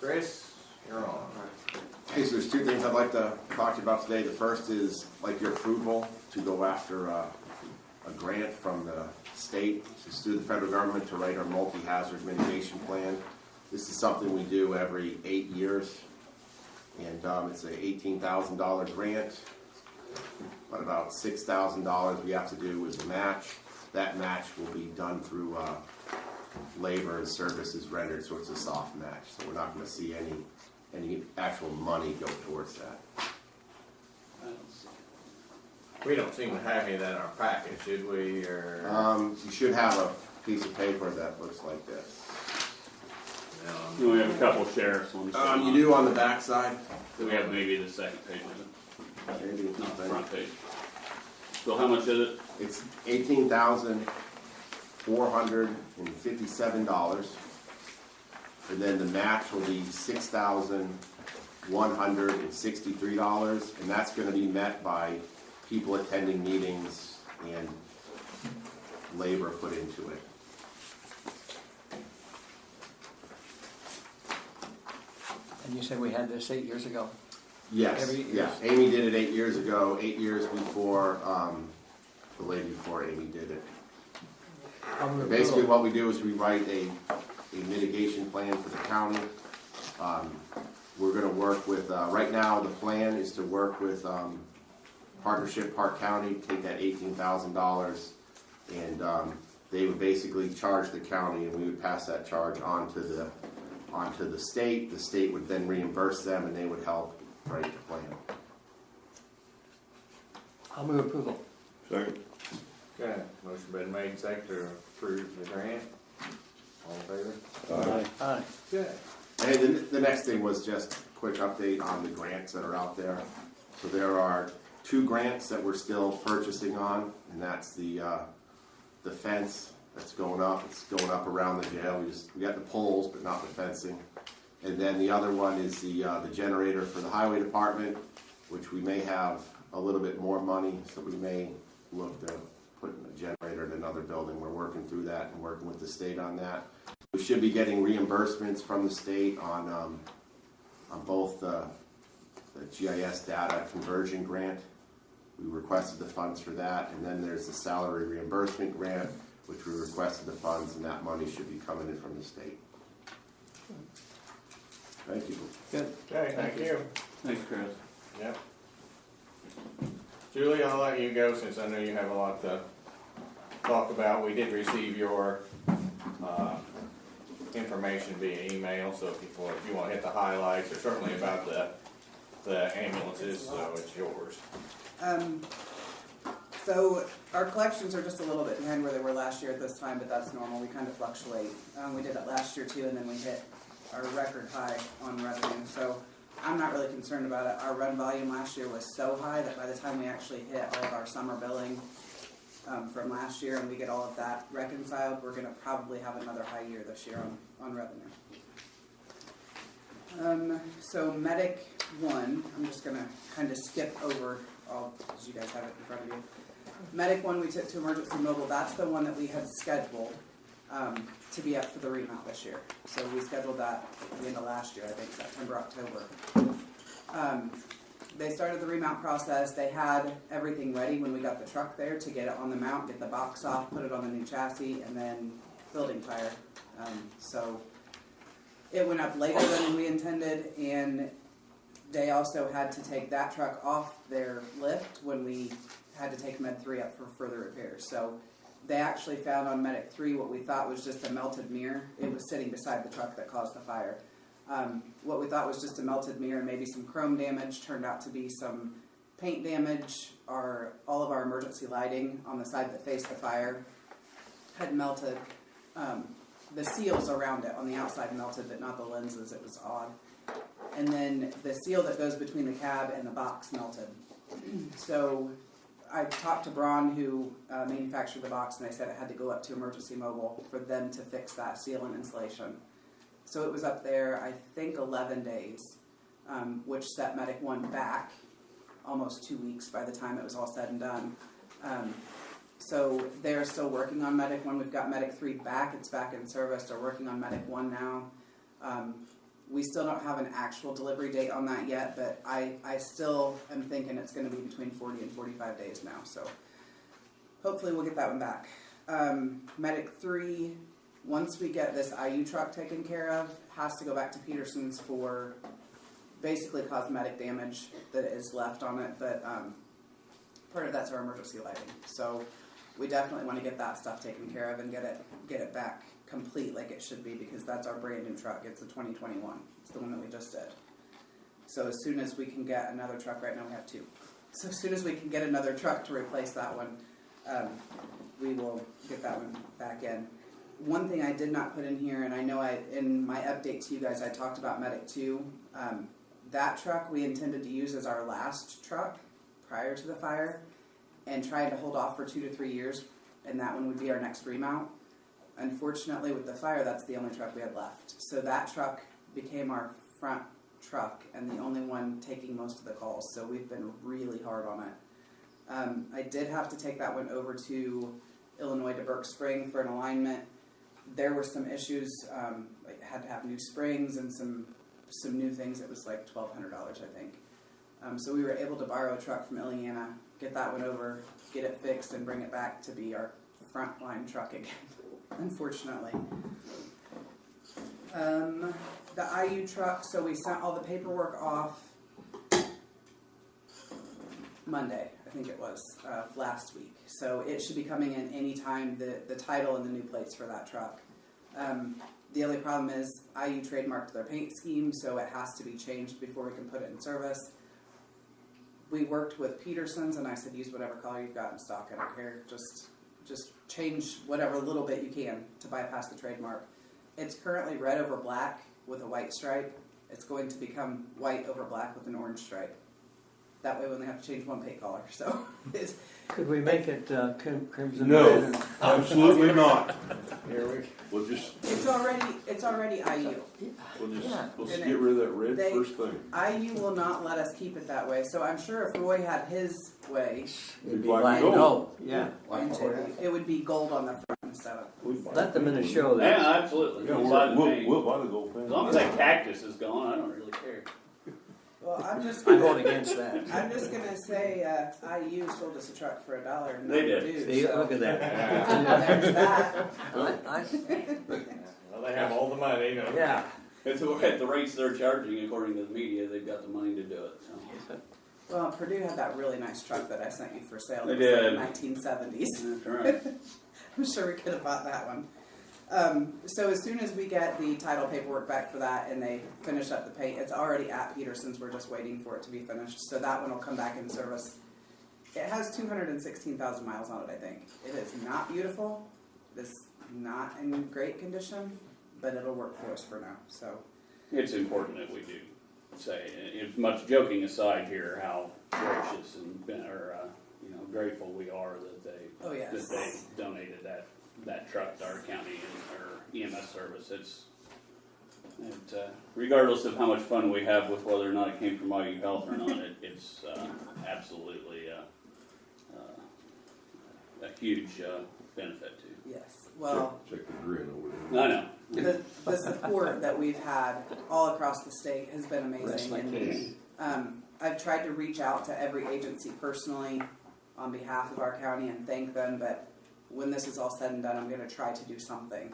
Chris, you're on. Okay, so there's two things I'd like to talk to you about today. The first is like your approval to go after a grant from the state to sue the federal government to write our multi-hazard mitigation plan. This is something we do every 8 years, and it's an $18,000 grant, but about $6,000 we have to do is a match. That match will be done through labor and services rendered, so it's a soft match. So we're not going to see any actual money go towards that. We don't seem to have any of that in our packet, should we? Or You should have a piece of paper that looks like this. no? We have a couple sheriffs on the You do on the back side. Do we have maybe the second page of it? Maybe it's Not the not front page. So how much is it? It's $18,457, and then the match will be $6,163, and that's going to be met by people attending meetings and labor put into it. And you said we had this 8 years ago? Yes, Every 8 years? yeah. Amy did it 8 years ago, 8 years before the lady before Amy did it. Basically what we do is we write a mitigation plan for the county. We're going to work with, right now the plan is to work with Partnership Parke County, take that $18,000, and they would basically charge the county, and we would pass that charge onto the state. The state would then reimburse them, and they would help write the plan. I'll move approval. Second. Okay, motion been made, second to approve the grant. All in favor? Aye. Good. And the next thing was just a quick update on the grants that are out there. So there are 2 grants that we're still purchasing on, and that's the fence that's going up. It's going up around the jail. We got the poles, but not the fencing. And then the other one is the generator for the highway department, which we may have a little bit more money, so we may look to put a generator in another building. We're working through that and working with the state on that. We should be getting reimbursements from the state on both the GIS data conversion grant. We requested the funds for that, and then there's the salary reimbursement grant, which we requested the funds, and that money should be coming in from the state. Thank you. Good. Okay, thank you. Thanks, Chris. Yep. Julie, I'll let you go since I know you have a lot to talk about. We did receive your information via email, so if you want to hit the highlights, or certainly about the ambulances, so it's yours. So our collections are just a little bit behind where they were last year at this time, but that's normal. We kind of fluctuate. We did it last year too, and then we hit our record high on revenue. So I'm not really concerned about it. Our run volume last year was so high that by the time we actually hit all of our summer billing from last year and we get all of that reconciled, we're going to probably have another high year this year on revenue. So Medic 1, I'm just going to kind of skip over all, because you guys have it in front of you. Medic 1 we took to emergency mobile. That's the one that we had scheduled to be up for the remount this year. So we scheduled that at the end of last year, I think September, October. They started the remount process. They had everything ready when we got the truck there to get it on the mount, get the box off, put it on the new chassis, and then building fire. So it went up later than we intended, and they also had to take that truck off their lift when we had to take Med 3 up for further repairs. So they actually found on Medic 3 what we thought was just a melted mirror. It was sitting beside the truck that caused the fire. What we thought was just a melted mirror and maybe some chrome damage turned out to be some paint damage. All of our emergency lighting on the side that faced the fire had melted. The seals around it on the outside melted, but not the lenses. It was odd. And then the seal that goes between the cab and the box melted. So I talked to Braun, who manufactured the box, and they said it had to go up to emergency mobile for them to fix that seal and insulation. So it was up there, I think, 11 days, which set Medic 1 back almost 2 weeks by the time it was all said and done. So they're still working on Medic 1. We've got Medic 3 back. It's back in service. They're working on Medic 1 now. We still don't have an actual delivery date on that yet, but I still am thinking it's going to be between 40 and 45 days now. So hopefully we'll get that one back. Medic 3, once we get this IU truck taken care of, has to go back to Peterson's for basically cosmetic damage that is left on it, but part of that's our emergency lighting. So we definitely want to get that stuff taken care of and get it back complete like it should be, because that's our brand new truck. It's a 2021. It's the one that we just did. So as soon as we can get another truck, right now we have 2. So as soon as we can get another truck to replace that one, we will get that one back in. One thing I did not put in here, and I know in my update to you guys I talked about Medic 2. That truck we intended to use as our last truck prior to the fire, and tried to hold off for 2 to 3 years, and that one would be our next remount. Unfortunately, with the fire, that's the only truck we had left. So that truck became our front truck and the only one taking most of the calls. So we've been really hard on it. I did have to take that one over to Illinois to Burke Spring for an alignment. There were some issues. Like had to have new springs and some new things. It was like $1,200, I think. So we were able to borrow a truck from Illinois, get that one over, get it fixed, and bring it back to be our frontline truck again. Unfortunately. The IU truck, so we sent all the paperwork off Monday, I think it was, last week. So it should be coming in anytime, the title and the new plates for that truck. The only problem is IU trademarked their paint scheme, so it has to be changed before we can put it in service. We worked with Peterson's, and I said, use whatever color you've got in stock, I don't care, just change whatever little bit you can to bypass the trademark. It's currently red over black with a white stripe. It's going to become white over black with an orange stripe. That way we only have to change one paint color. So Could we make it crimson No. red? Absolutely not. Here we We'll just, it's already IU. Yeah. let's get rid of that red They- first thing. IU will not let us keep it that way. So I'm sure if Roy had his way, It'd be Black black and and gold. gold, yeah. it would be gold on the front instead of. Let them in the show Yeah, that. absolutely. Yeah, We'll buy the we'll paint. buy the gold pen. As long as that cactus is gone, I don't really care. Well, I'm just I vote gonna, against that. I'm just gonna say IU sold us a truck for $1. And They not did. Purdue, See, so look at that. There's that. Well, they have all the money, no. Yeah. At the rates they're charging, according to the media, they've got the money to do it. So. Well, Purdue had that really nice truck that I sent you for sale. They It was did. like 1970s. That's right. I'm sure we could have bought that one. So as soon as we get the title paperwork back for that and they finish up the paint, it's already at Peterson's. We're just waiting for it to be finished. So that one will come back in service. It has 216,000 miles on it, I think. It is not beautiful. It's not in great condition, but it'll work for us for now. So It's important that we do say, if much joking aside here, how gracious and grateful we are that they donated that truck to our county and our EMS service. Regardless of how much fun we have with whether or not it came from IU Health or not, it's absolutely a huge benefit to. yes, well. Check the grin over there. I know. The support that we've had all across the state has been Rest amazing. my And, case. I've tried to reach out to every agency personally on behalf of our county and thank them, but when this is all said and done, I'm going to try to do something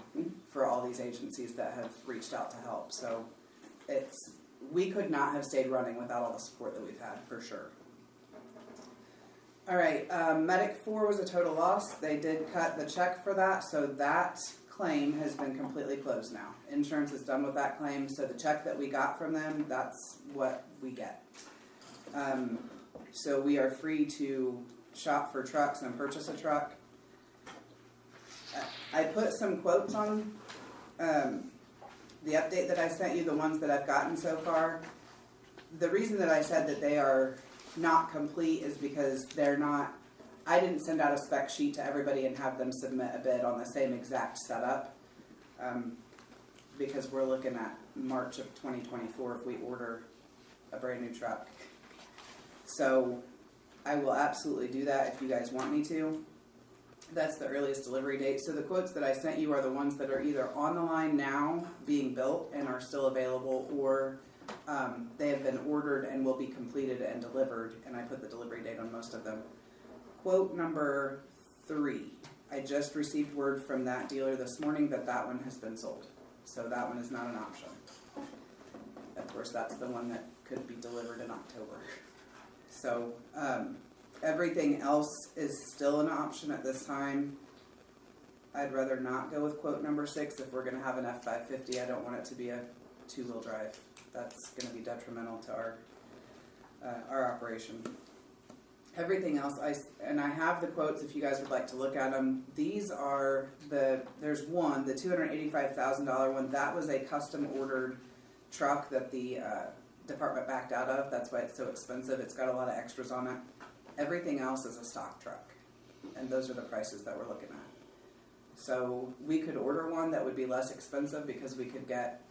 for all these agencies that have reached out to help. So we could not have stayed running without all the support that we've had, for sure. All right, Medic 4 was a total loss. They did cut the check for that, so that claim has been completely closed now. Insurance is done with that claim, so the check that we got from them, that's what we get. So we are free to shop for trucks and purchase a truck. I put some quotes on the update that I sent you, the ones that I've gotten so far. The reason that I said that they are not complete is because they're not, I didn't send out a spec sheet to everybody and have them submit a bid on the same exact setup, because we're looking at March of 2024 if we order a brand new truck. So I will absolutely do that if you guys want me to. That's the earliest delivery date. So the quotes that I sent you are the ones that are either on the line now, being built and are still available, or they have been ordered and will be completed and delivered, and I put the delivery date on most of them. Quote number 3. I just received word from that dealer this morning that that one has been sold. So that one is not an option. Of course, that's the one that could be delivered in October. So everything else is still an option at this time. I'd rather not go with quote number 6. If we're going to have an F550, I don't want it to be a 2-wheel drive. That's going to be detrimental to our operation. Everything else, I have the quotes if you guys would like to look at them. These are there's one, the $285,000 one. That was a custom ordered truck that the department backed out of. That's why it's so expensive. It's got a lot of extras on it. Everything else is a stock truck, and those are the prices that we're looking at. So we could order one that would be less expensive because we could get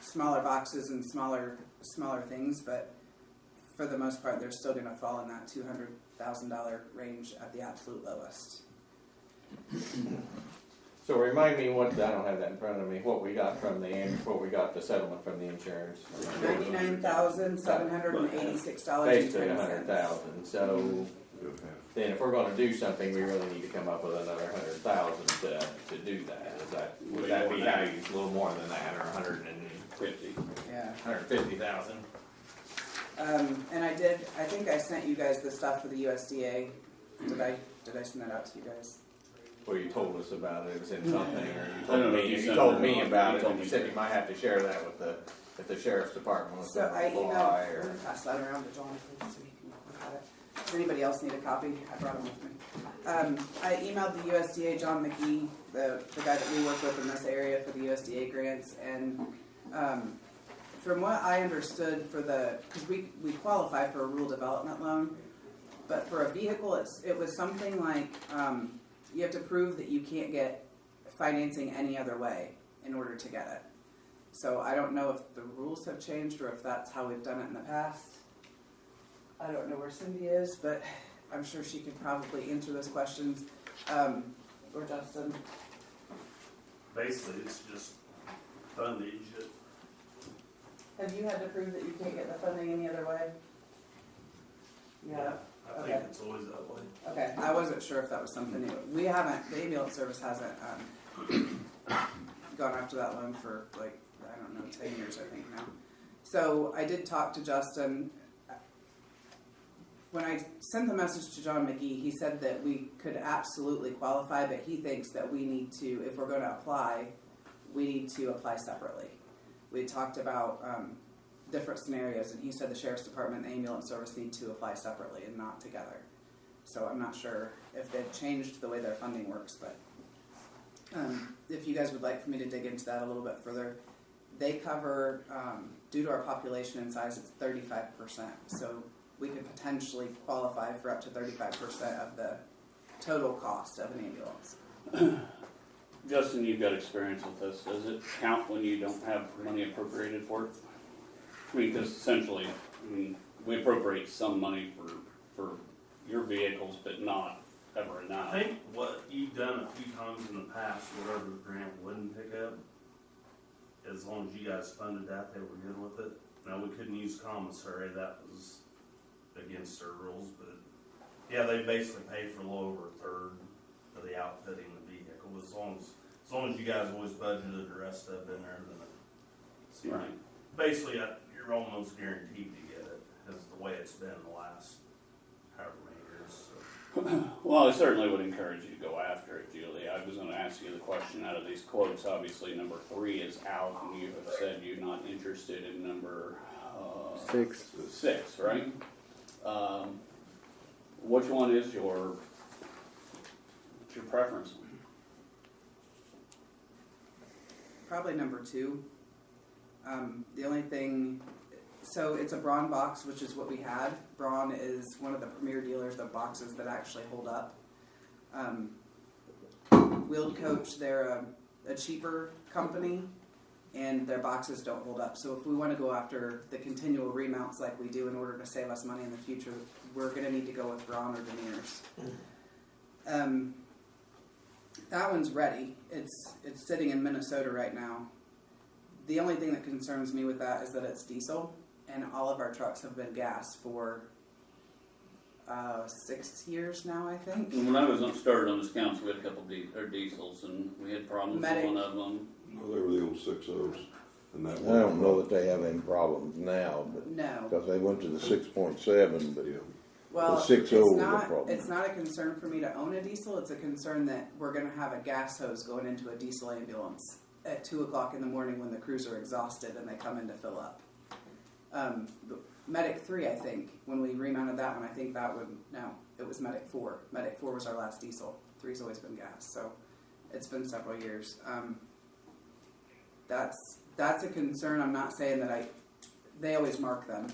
smaller boxes and smaller things, but for the most part, they're still going to fall in that $200,000 range at the absolute lowest. So remind me I don't have that in front of me, what we got the settlement from the insurance. $99,786.10. Basically $100,000, so then if we're gonna do something, we really need to come up with another $100,000 to do that. Would that be how you, a little more than that, or 150? Yeah. 150,000. And I think I sent you guys the stuff for the USDA. Did I send that out to you guys? Well, you told us about it, it was in something, or I don't know if you you told me sent it about or it, told and you me said to. you might have to share that with the sheriff's department. So I emailed, or... I'm going to pass that around to John so he can look at it. Does anybody else need a copy? I brought them with me. I emailed the USDA, John McGee, the guy that we work with in this area for the USDA grants, and from what I understood because we qualify for a rural development loan, but for a vehicle it was something like you have to prove that you can't get financing any other way in order to get it. So I don't know if the rules have changed or if that's how we've done it in the past. I don't know where Cindy is, but I'm sure she could probably answer those questions. Or Justin. Basically, it's just fundage. Have you had to prove that you can't get the funding any other way? Yeah. I Okay. think it's always that way. Okay, I wasn't sure if that was something new. We haven't, the ambulance service hasn't gone after that loan for 10 years I think now. So I did talk to Justin. When I sent the message to John McGee, he said that we could absolutely qualify, but he thinks that we need to, if we're going to apply, we need to apply separately. We talked about different scenarios, and he said the sheriff's department and the ambulance service need to apply separately and not together. So I'm not sure if they've changed the way their funding works, but if you guys would like for me to dig into that a little bit further, they cover, due to our population and size, it's 35%. So we could potentially qualify for up to 35% of the total cost of an ambulance. Justin, you've got experience with this. Does it count when you don't have money appropriated for it? I mean, because essentially, we appropriate some money for your vehicles, but not ever enough. I think what you've done a few times in the past, whatever the grant wouldn't pick up, as long as you guys funded that, they were good with it. Now, we couldn't use commissary, that was against their rules, but yeah, they basically pay for a little over a third of the outfitting of the vehicle. As long as you guys always budgeted the rest of it in there, then it's Right. basically you're almost guaranteed to get it, as the way it's been the last however many years. So. Well, I certainly would encourage you to go after it, Julie. I was going to ask you the question out of these quotes. Obviously, number 3 is out, and you have said you're not interested in number 6, right? Which one is your preference? Probably number 2. The only thing, so it's a Braun box, which is what we had. Braun is one of the premier dealers of boxes that actually hold up. Wheeled Coach, they're a cheaper company, and their boxes don't hold up. So if we want to go after the continual remounts like we do in order to save us money in the future, we're going to need to go with Braun or Deniers. That one's ready. It's sitting in Minnesota right now. The only thing that concerns me with that is that it's diesel, and all of our trucks have been gas for 6 years now, I think. When I was started on this council, we had a couple diesels, and we had problems with Medic. one of them. Well, they were the old 6.0s. And that I don't know that they have any problems now, but, No. because they went to the 6.7, but Well, The 6.0 it's is a not. problem. It's not a concern for me to own a diesel. It's a concern that we're going to have a gas hose going into a diesel ambulance at 2:00 in the morning when the crews are exhausted and they come in to fill up. The Medic 3, I think, when we remounted that one, I think that would it was Medic 4. Medic 4 was our last diesel. 3's always been gas, so it's been several years. That's a concern. I'm not saying that they always mark them.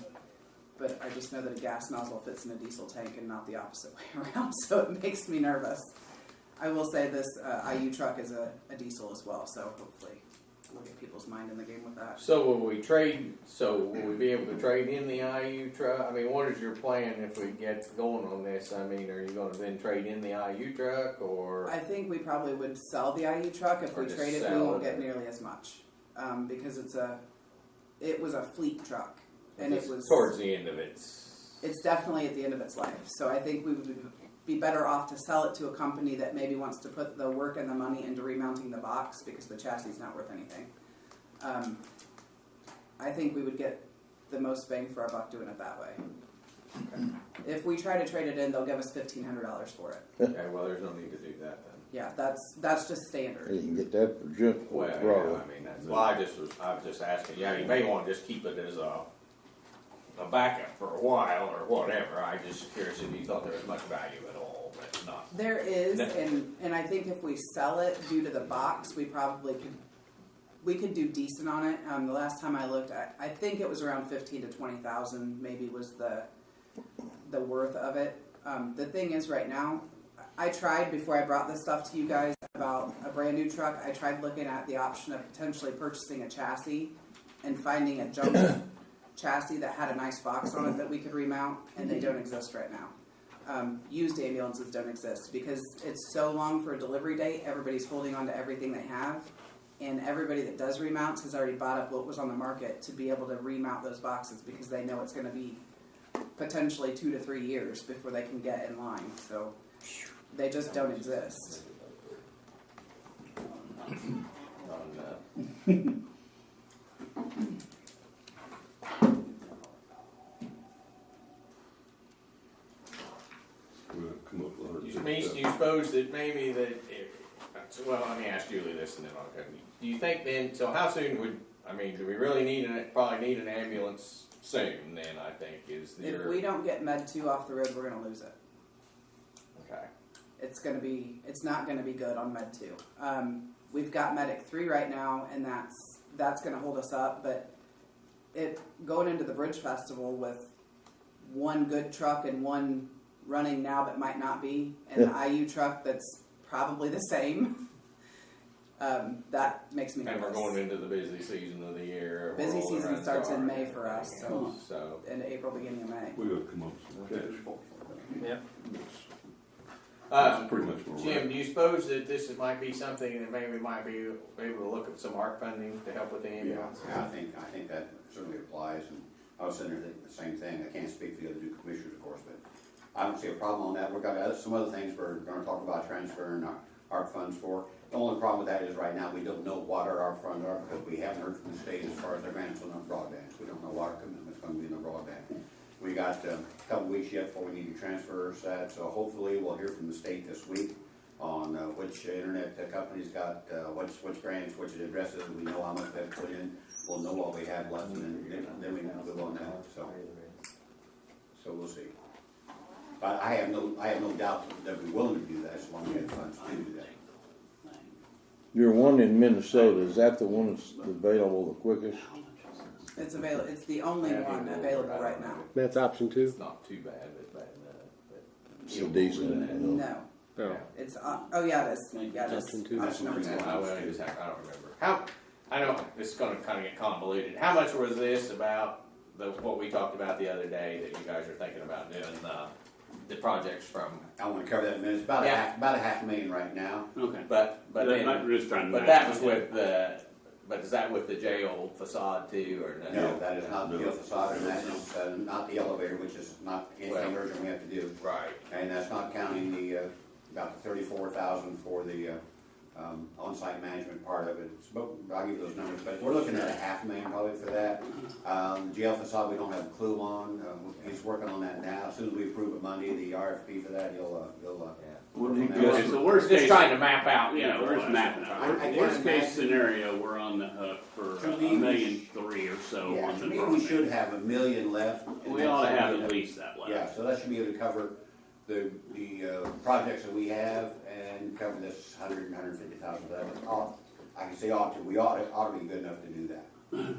But I just know that a gas nozzle fits in a diesel tank and not the opposite way around, so it makes me nervous. I will say this IU truck is a diesel as well, so hopefully we'll get people's mind in the game with that. So will we be able to trade in the IU truck? I mean, what is your plan if we get going on this? I mean, are you going to then trade in the IU truck, or? I think we probably would sell the IU truck. If Or we just trade it, we sell won't it, get or- nearly as much because it was a fleet truck, and it was towards the end of its. It's definitely at the end of its life. So I think we would be better off to sell it to a company that maybe wants to put the work and the money into remounting the box because the chassis is not worth anything. I think we would get the most bang for our buck doing it that way. If we try to trade it in, they'll give us $1,500 for it. Okay, well, there's no need to do that then. Yeah, that's just standard. you can get that for junk Well, for yeah, probably. I mean, I was just asking. Yeah, you may want to just keep it as a backup for a while or whatever. I just curious if you thought there was much value at all, but not. There is, No. and I think if we sell it due to the box, we probably could do decent on it. The last time I looked, I think it was around 15 to 20,000. Maybe was the worth of it. The thing is, right now, I tried before I brought this stuff to you guys about a brand new truck. I tried looking at the option of potentially purchasing a chassis and finding a junk chassis that had a nice box on it that we could remount, and they don't exist right now. Used ambulances don't exist because it's so long for a delivery date. Everybody's holding on to everything they have, and everybody that does remounts has already bought up what was on the market to be able to remount those boxes because they know it's going to be potentially 2 to 3 years before they can get in line. So they just don't exist. We'll come up with Do you suppose that maybe well, let me ask Julie this and then I'll go. Do you think then, so how soon do we really probably need an ambulance soon then, I think, is the. If we don't get Med 2 off the road, we're going to lose it. Okay. It's not going to be good on Med 2. We've got Medic 3 right now, and that's going to hold us up, but going into the Bridge Festival with one good truck and one running now but might not be, and the IU truck that's probably the same, that makes me And nervous. we're going into the busy season of the year. where Busy all the season runs starts in are May and for us, everything else. So into April, beginning of May. We gotta come up with some cash. Yep. That's pretty much where we're Jim, at. do you suppose that this might be something that maybe we might be able to look at some ARC funding to help with the ambulance? Yeah, I think that certainly applies, and I was sitting there thinking the same thing. I can't speak for the other two commissioners, of course, but I don't see a problem on that. We've got some other things we're gonna talk about transferring our ARC funds for. The only problem with that is right now, we don't know what our ARC funds are because we haven't heard from the state as far as their grants on our broadband. We don't know what our commitment's gonna be in the broadband. We got a couple weeks yet before we need to transfer that, so hopefully we'll hear from the state this week on which internet companies got which grants, which addresses. We know how much they've put in. We'll know what we have left, and then we can move on that. So we'll see. But I have no doubt that we're willing to do that as long as we have funds to do that. Your one in Minnesota, is that the one that's available the quickest? It's available. It's the only one available right now. That's option 2? It's not too bad, but It's a decent one. No, Oh. it's yeah, it is. Yeah, it is. Option 2. Option number 2. I don't remember. I know this is going to kind of get convoluted. How much was this about what we talked about the other day that you guys are thinking about doing the projects from, I wanna cover that in a minute, it's about Yeah. about a $500,000 right now. Okay. but then, I'm just trying to. but that was with the, but is that with the jail facade too, or no? No, that is not the jail facade, and that is not the elevator, which is not anything Well, urgent we have to do. Right. And that's not counting the, about the 34,000 for the, on-site management part of it. But I'll give you those numbers, but we're looking at $500,000 probably for that. Jail facade, we don't have a clue on, he's working on that now. As soon as we approve it Monday, the RFP for that, he'll Okay, so worst Just case. trying to map out, you Yeah, know. we're just mapping I out. can't Worst case imagine- scenario, we're on the hook for To a me, we million three or so Yeah, on to the me, we project. should have $1 million left. and We that ought to should have be at enough. least that left. Yeah, so that should be able to cover the projects that we have and cover this 150,000 of that. I can say ought to, we ought to be good enough to do that.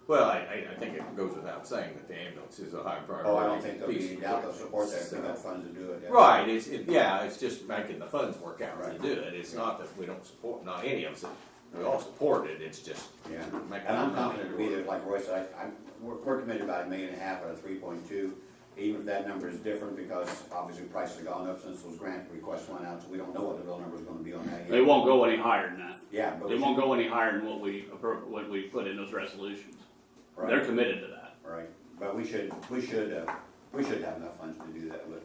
Well, I think it goes without saying that the ambulance is a high priority. Oh, I don't think there'll be piece any of doubt they'll support that if they so- got funds to do it. yeah. Right, it's just making the funds work out to Right. do it, it's not that we don't support, not any of us, we all support it, it's just Yeah, making. and I'm the money confident to be there, work. like Roy said, we're committed about $1.5 million out of 3.2. Even if that number is different, because obviously prices have gone up since those grant requests went out, so we don't know what the real number is gonna be on that yet. They won't go any higher than that. Yeah, but They we won't should- go any higher than what we put in those resolutions. right. They're committed to that. Right, but we should have enough funds to do that, but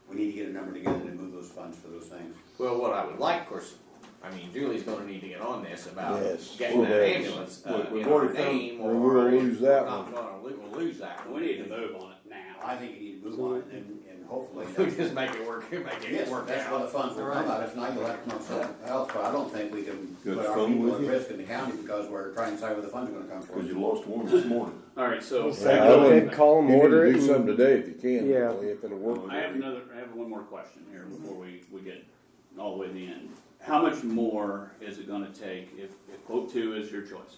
we need to get a number together to move those funds for those things. Well, what I would like, of course, I mean, Julie's gonna need to get on this about Yes. getting Well, that that's- ambulance, we've in our already found- name, we're or. gonna lose that we're one. not gonna we'll lose that one. We need to move on it now. I think you need to move on it and hopefully. We just make it work, make Yes, it work that's where the out. funds will come out, if not, you'll have to come up with something else, but I don't think we can Got put our fun people with at you? risk in the county because we're trying to decide where the funds are gonna come Cause you from. lost one this morning. All right, so Yeah, I wouldn't- call them, You need order to it. do and- something today if you can, Yeah. really, if it'll work. I have one more question here before we get all the way to the end. How much more is it gonna take if quote 2 is your choice?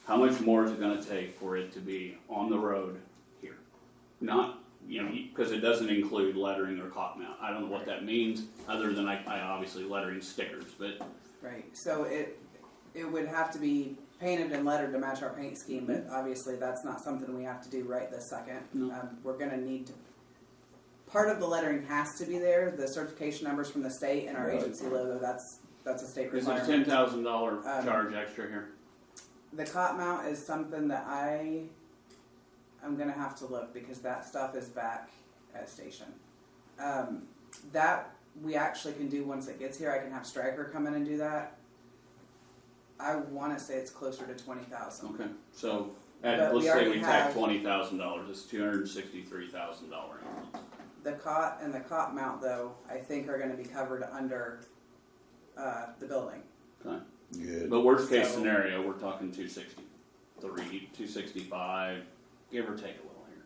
How much more is it gonna take for it to be on the road here? Not, because it doesn't include lettering or cop mount. I don't know what that means, other than I obviously lettering stickers, but Right, so it would have to be painted and lettered to match our paint scheme, but obviously that's not something we have to do right this second. No. We're gonna need to, part of the lettering has to be there, the certification numbers from the state and our Right. agency logo, that's a state is it a requirement. $10,000 charge extra here? The cop mount is something that I'm gonna have to look, because that stuff is back at station. That we actually can do once it gets here. I can have Stryker come in and do that. I want to say it's closer to 20,000. Okay, so But let's we say already we tack have- $20,000. It's $263,000. The cot and the cop mount, though, I think are going to be covered under the building. Okay. Good. But worst case So- scenario, we're talking 263, 265, give or take a little here.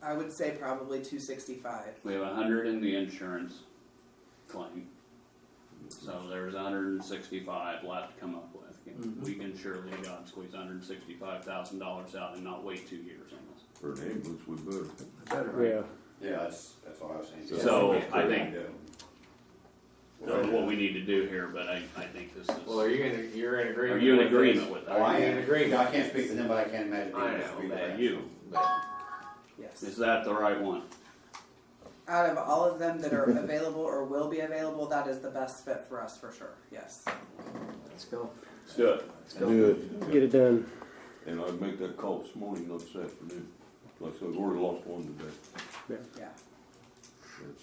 I would say probably 265. We have 100 in the insurance claim, so there's 165 left to come up with. We can surely squeeze $165,000 out and not wait 2 years on this. For an ambulance, we better. Yeah. Yeah, that's what I was saying. So, Yeah, I think- do. That's what we need to do here, but I think this is. Well, you're in agreement. Are you in with agreement this? with Oh, that? I You're am. in agreement. I can't speak for them, but I can't imagine people I know, disagree with Yeah, that. you. But Yes. Is that the right one? Out of all of them that are available or will be available, that is the best fit for us for sure. Yes. Let's go. Let's do it. Do it. Get it done. And I'd make that call this morning, not this afternoon. Like I said, we already lost one today. Yeah. That's,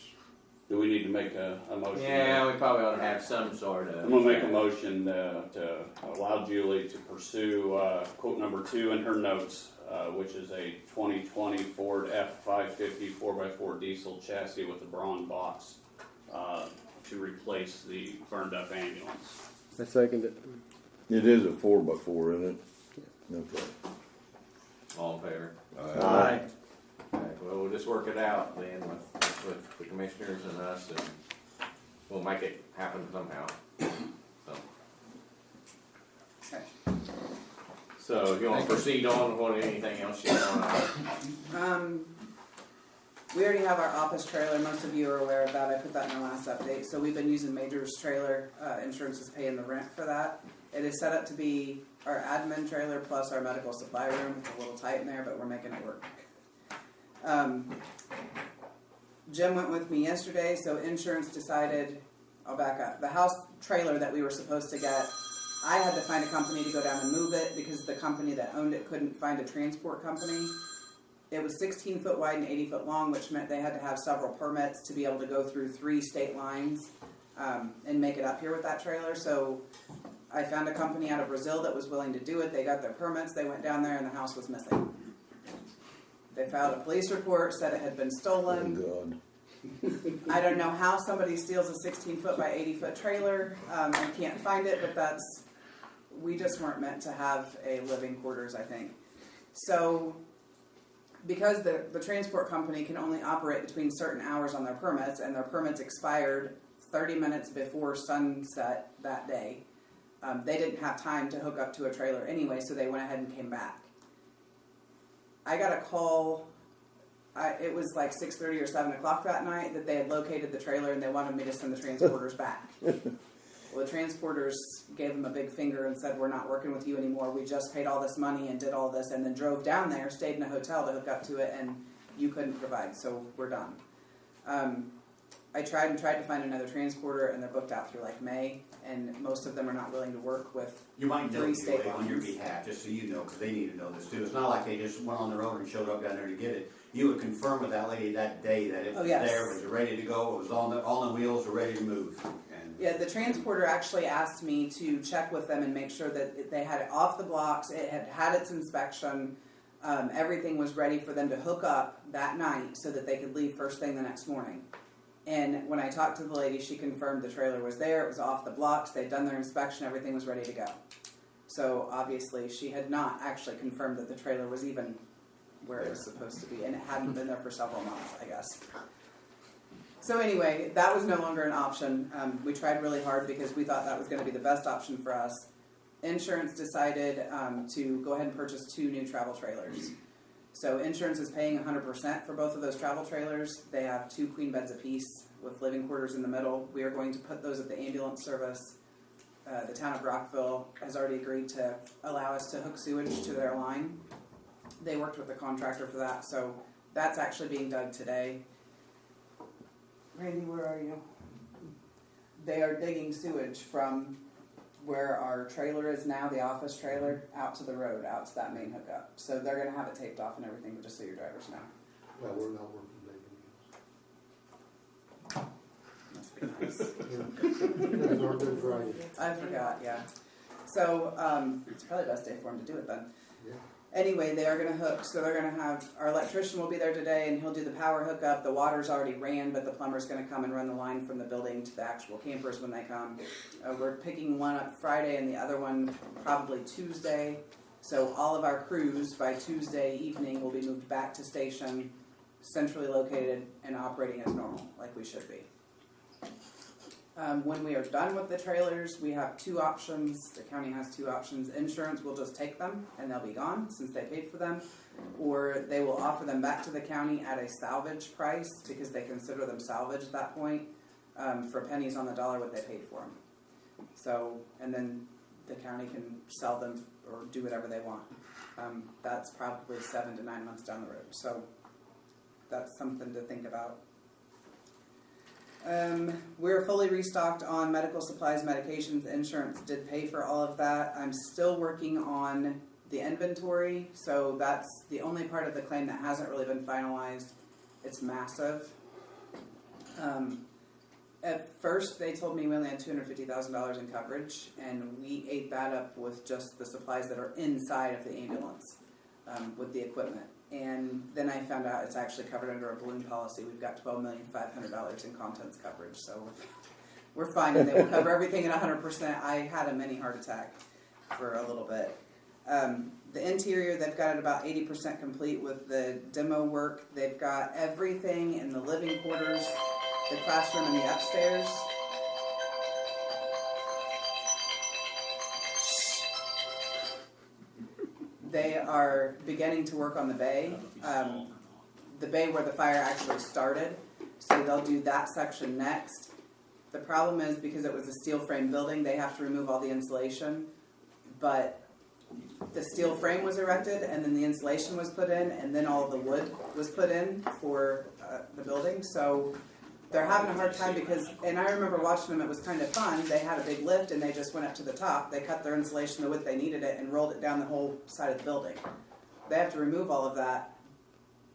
Do we need to make a motion? yeah, we probably ought to have some sort of. I'm gonna make a motion to allow Julie to pursue quote number 2 in her notes, which is a 2020 Ford F550 4x4 diesel chassis with a brawn box to replace the burned up ambulance. I second it. It is a 4x4, isn't it? Okay. All in favor? Aye. Alright, well, we'll just work it out then with the commissioners and us, and we'll make it happen somehow. Okay. So if you want to proceed on with anything else you want, We already have our office trailer. Most of you are aware of that. I put that in our last update. So we've been using Major's trailer. Insurance is paying the rent for that. It is set up to be our admin trailer plus our medical supply room. It's a little tight in there, but we're making it work. Jim went with me yesterday, so insurance decided, I'll back up. The house trailer that we were supposed to get, I had to find a company to go down and move it because the company that owned it couldn't find a transport company. It was 16 foot wide and 80 foot long, which meant they had to have several permits to be able to go through 3 state lines and make it up here with that trailer. So I found a company out of Brazil that was willing to do it. They got their permits, they went down there, and the house was missing. They filed a police report, said it had been stolen. Oh, God. I don't know how somebody steals a 16 foot by 80 foot trailer. I can't find it, but we just weren't meant to have a living quarters, I think. So, because the transport company can only operate between certain hours on their permits, and their permits expired 30 minutes before sunset that day, they didn't have time to hook up to a trailer anyway, so they went ahead and came back. I got a call, it was like 6:30 or 7 o'clock that night, that they had located the trailer and they wanted me to send the transporters back. Well, the transporters gave them a big finger and said, we're not working with you anymore. We just paid all this money and did all this, and then drove down there, stayed in a hotel to hook up to it, and you couldn't provide, so we're done. I tried to find another transporter, and they're booked out through like May, and most of them are not willing to work with You might know 3 state on your lines. behalf, just so you know, because they need to know this too. It's not like they just went on their own and showed up down there to get it. You would confirm with that lady that day that it was yes. there, it was ready to go, it was all the wheels were ready to move. And Yeah, the transporter actually asked me to check with them and make sure that they had it off the blocks, it had had its inspection, everything was ready for them to hook up that night so that they could leave first thing the next morning. And when I talked to the lady, she confirmed the trailer was there, it was off the blocks, they'd done their inspection, everything was ready to go. So obviously she had not actually confirmed that the trailer was even where it was supposed to be, and it hadn't been there for several months, I guess. So anyway, that was no longer an option. We tried really hard because we thought that was going to be the best option for us. Insurance decided to go ahead and purchase 2 new travel trailers. So insurance is paying 100% for both of those travel trailers. They have 2 queen beds apiece with living quarters in the middle. We are going to put those at the ambulance service. The town of Rockville has already agreed to allow us to hook sewage to their line. They worked with the contractor for that, so that's actually being dug today. Randy, where are you? They are digging sewage from where our trailer is now, the office trailer, out to the road, out to that main hookup. So they're going to have it taped off and everything, but just so your drivers know. Well, we're not working Must be nice. late. It's our Good Friday. I forgot, yeah. So it's probably the best day for them to do it then. Yeah. Anyway, they are going to hook, so they're going to have, our electrician will be there today and he'll do the power hookup. The water's already ran, but the plumber's going to come and run the line from the building to the actual campers when they come. We're picking one up Friday and the other one probably Tuesday. So all of our crews by Tuesday evening will be moved back to station, centrally located and operating as normal, like we should be. When we are done with the trailers, we have 2 options. The county has 2 options. Insurance will just take them and they'll be gone since they paid for them. Or they will offer them back to the county at a salvage price because they consider them salvage at that point for pennies on the dollar what they paid for them. So, and then the county can sell them or do whatever they want. That's probably 7 to 9 months down the road. So that's something to think about. We're fully restocked on medical supplies, medications. Insurance did pay for all of that. I'm still working on the inventory, so that's the only part of the claim that hasn't really been finalized. It's massive. At first, they told me we only had $250,000 in coverage, and we ate that up with just the supplies that are inside of the ambulance with the equipment. And then I found out it's actually covered under a balloon policy. We've got $12,500,000 in contents coverage, so we're fine, and they will cover everything at 100%. I had a mini heart attack for a little bit. The interior, they've got it about 80% complete with the demo work. They've got everything in the living quarters, the classroom, and the upstairs. They are beginning to work on the bay where the fire actually started. So they'll do that section next. The problem is because it was a steel frame building, they have to remove all the insulation. But the steel frame was erected, and then the insulation was put in, and then all of the wood was put in for the building. So they're having a hard time because, and I remember watching them, it was kind of fun. They had a big lift and they just went up to the top. They cut their insulation the width they needed it and rolled it down the whole side of the building. They have to remove all of that,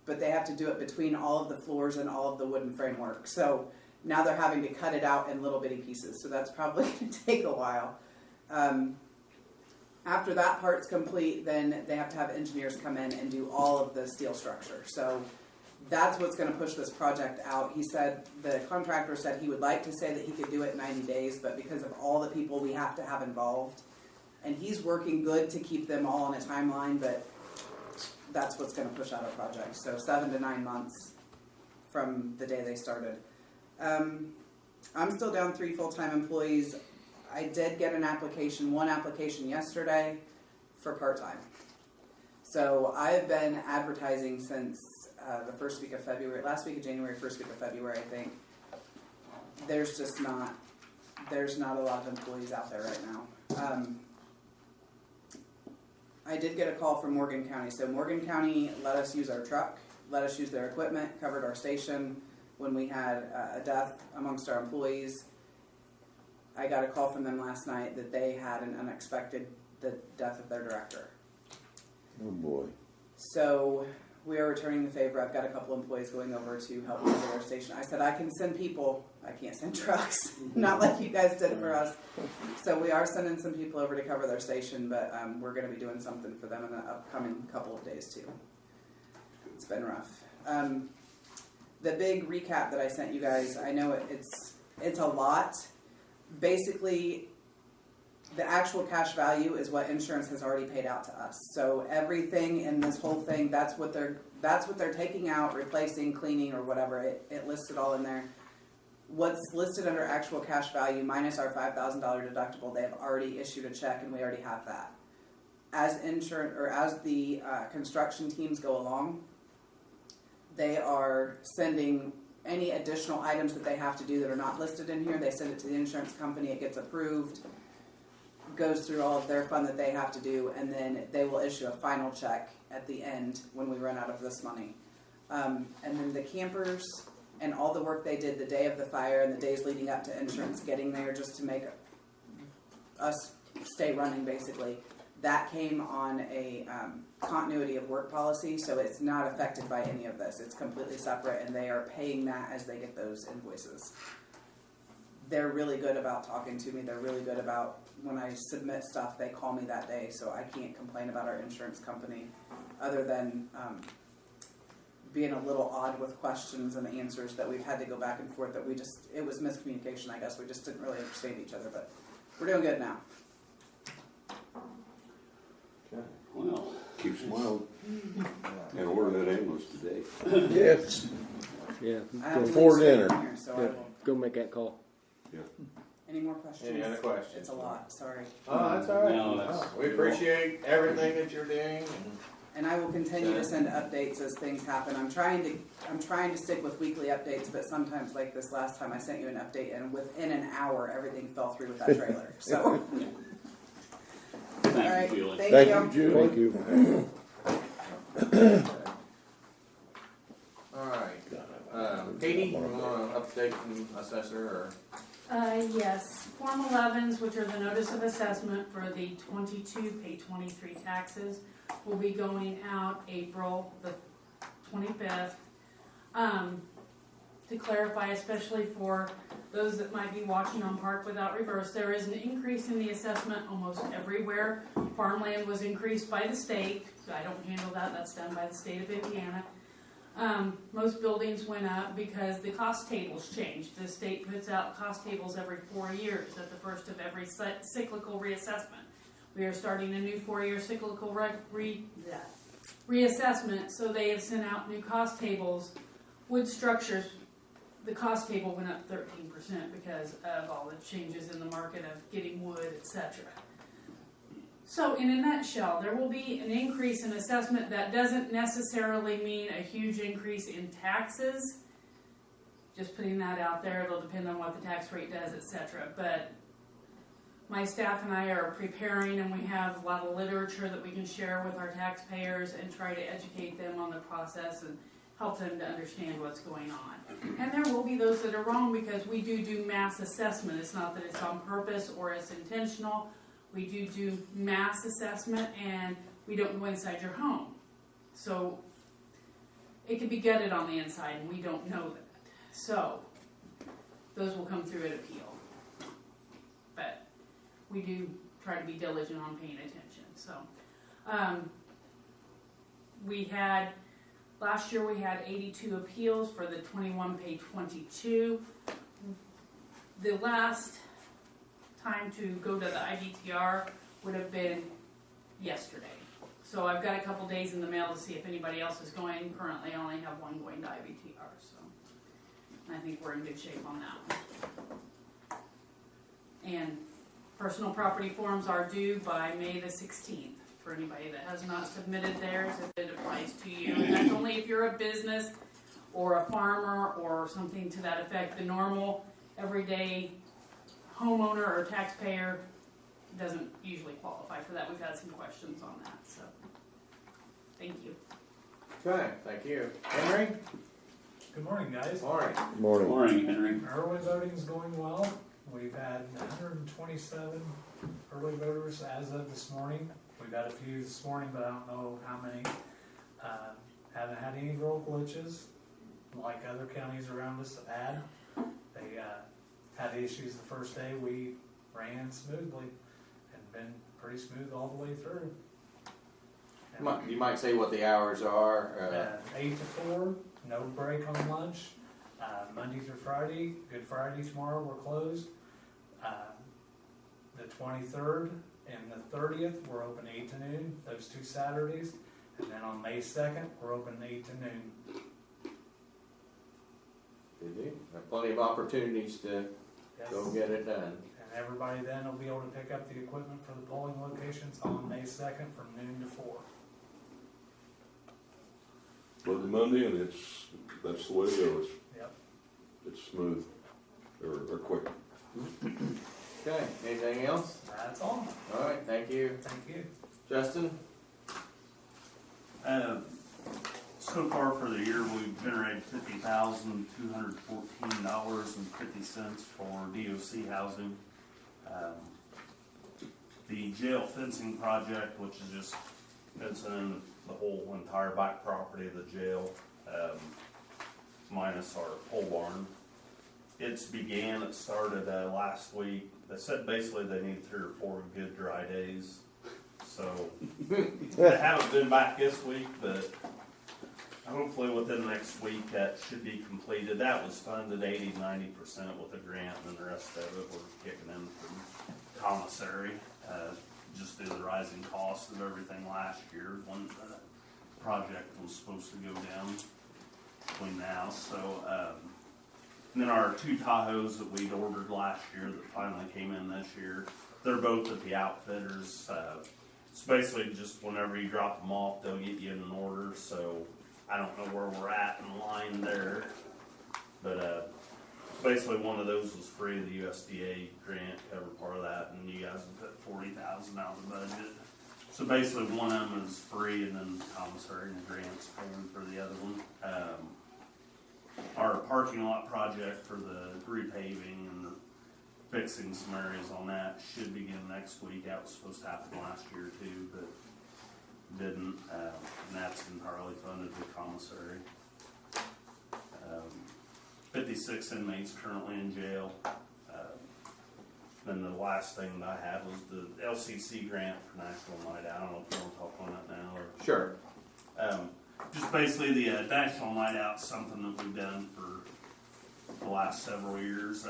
but they have to do it between all of the floors and all of the wooden framework. So now they're having to cut it out in little bitty pieces. So that's probably going to take a while. After that part's complete, then they have to have engineers come in and do all of the steel structure. So that's what's going to push this project out. He said, the contractor said he would like to say that he could do it in 90 days, but because of all the people we have to have involved, and he's working good to keep them all on a timeline, but that's what's going to push out our project. So 7 to 9 months from the day they started. I'm still down 3 full-time employees. I did get one application yesterday for part-time. So I've been advertising since the first week of February, last week of January, first week of February, I think. There's not a lot of employees out there right now. I did get a call from Morgan County. So Morgan County let us use our truck, let us use their equipment, covered our station when we had a death amongst our employees. I got a call from them last night that they had an unexpected death of their director. Oh boy. So we are returning the favor. I've got a couple employees going over to help cover their station. I said I can send people. I can't send trucks. Not like you guys did for us. So we are sending some people over to cover their station, but we're going to be doing something for them in the upcoming couple of days too. It's been rough. The big recap that I sent you guys, I know it's a lot. Basically, the actual cash value is what insurance has already paid out to us. So everything in this whole thing, that's what they're taking out, replacing, cleaning, or whatever. It lists it all in there. What's listed under actual cash value minus our $5,000 deductible, they have already issued a check, and we already have that. As the construction teams go along, they are sending any additional items that they have to do that are not listed in here. They send it to the insurance company. It gets approved, goes through all of their fund that they have to do, and then they will issue a final check at the end when we run out of this money. And then the campers and all the work they did the day of the fire and the days leading up to insurance getting there just to make us stay running, basically, that came on a continuity of work policy, so it's not affected by any of this. It's completely separate, and they are paying that as they get those invoices. They're really good about talking to me. They're really good about when I submit stuff, they call me that day, so I can't complain about our insurance company other than being a little odd with questions and answers that we've had to go back and forth that it was miscommunication, I guess. We just didn't really understand each other, but we're doing good now. Well, Keep smiling. And order that ambulance today. Yes. Yeah. I have Before Lisa in dinner. here, so I Yeah. will. Go make that call. Yeah. Any more questions? Any other questions? It's a lot, sorry. Oh, that's all right. No, that's- We appreciate everything that you're doing. And I will continue to send updates as things happen. I'm trying to stick with weekly updates, but sometimes, like this last time, I sent you an update, and within an hour, everything fell through with that trailer. So, all right, thank you, Julie. thank Thank you. you, Julie. Thank you. All right. Katie, you want to update from assessor or? Yes, Form 11s, which are the notice of assessment for the 22 pay 23 taxes, will be going out April the 25th. To clarify, especially for those that might be watching on Park Without Reverse, there is an increase in the assessment almost everywhere. Farmland was increased by the state. I don't handle that, that's done by the state of Indiana. Most buildings went up because the cost tables changed. The state puts out cost tables every 4 years at the first of every cyclical reassessment. We are starting a new 4-year cyclical reassessment, so they have sent out new cost tables. Wood structures, the cost table went up 13% because of all the changes in the market of getting wood, etc. So in a nutshell, there will be an increase in assessment. That doesn't necessarily mean a huge increase in taxes. Just putting that out there, it'll depend on what the tax rate does, etc. But my staff and I are preparing, and we have a lot of literature that we can share with our taxpayers and try to educate them on the process and help them to understand what's going on. And there will be those that are wrong, because we do mass assessment. It's not that it's on purpose or it's intentional. We do mass assessment, and we don't go inside your home. So it could be gutted on the inside, and we don't know that. So those will come through at appeal. But we do try to be diligent on paying attention. So last year we had 82 appeals for the 21 pay 22. The last time to go to the IDTR would have been yesterday. So I've got a couple days in the mail to see if anybody else is going. Currently I only have one going to IVTR, so I think we're in good shape on that one. And personal property forms are due by May the 16th for anybody that has not submitted theirs, if it applies to you. And that's only if you're a business or a farmer or something to that effect. The normal, everyday homeowner or taxpayer doesn't usually qualify for that. We've had some questions on that, so thank you. Okay, thank you. Henry? Good morning, guys. Morning. Morning. Morning, Henry. Early voting's going well. We've had 127 early voters as of this morning. We've had a few this morning, but I don't know how many. Haven't had any real glitches like other counties around us have had. They had issues the first day. We ran smoothly and been pretty smooth all the way through. You might say what the hours are. 8 to 4, no break on lunch. Monday through Friday, Good Friday tomorrow we're closed. The 23rd and the 30th we're open 8 to noon, those 2 Saturdays. And then on May 2nd we're open 8 to noon. You do. Have plenty of opportunities to Yes. go get it done. And everybody then will be able to pick up the equipment for the polling locations on May 2nd from noon to 4. Monday, Monday, and that's the way it goes. Yep. It's smooth, or quick. Okay, anything else? That's all. All right, thank you. Thank you. Justin? So far for the year, we've generated $50,214.50 for DOC housing. The jail fencing project, which is just fencing the whole entire back property of the jail, minus our pole barn. It started last week. They said basically they need 3 or 4 good dry days. So they haven't been back this week, but hopefully within the next week that should be completed. That was funded 80-90% with a grant, and the rest of it we're kicking in from commissary. Just due to the rising cost of everything last year when the project was supposed to go down between now. So and then our 2 Tahoes that we'd ordered last year that finally came in this year, they're both at the outfitters. It's basically just whenever you drop them off, they'll get you in an order. So I don't know where we're at in line there, but basically one of those was free. The USDA grant covered part of that, and you guys have put $40,000 out of the budget. So basically one of them is free, and then commissary and the grant's paying for the other one. Our parking lot project for the repaving and the fixing some areas on that should begin next week. That was supposed to happen last year too, but didn't, and that's entirely funded with commissary. 56 inmates currently in jail. Then the last thing that I had was the LCC grant for National Night Out. I don't know if you want to talk on that now or. Sure. Just basically the National Night Out, something that we've done for the last several years.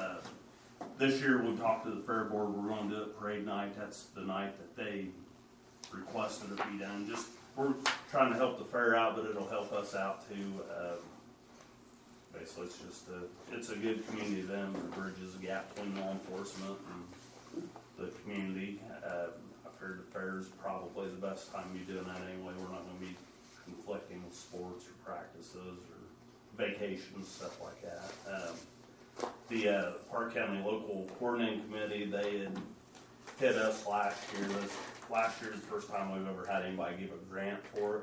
This year we talked to the fair board. We're going to do it parade night. That's the night that they requested it be done. Just we're trying to help the fair out, but it'll help us out too. Basically, it's a good community event. It bridges the gap between law enforcement and the community. I've heard the fair is probably the best time you're doing that anyway. We're not going to be conflicting with sports or practices or vacations, stuff like that. The Parke County Local Coordinating Committee, they had hit us last year. Last year's the first time we've ever had anybody give a grant for it.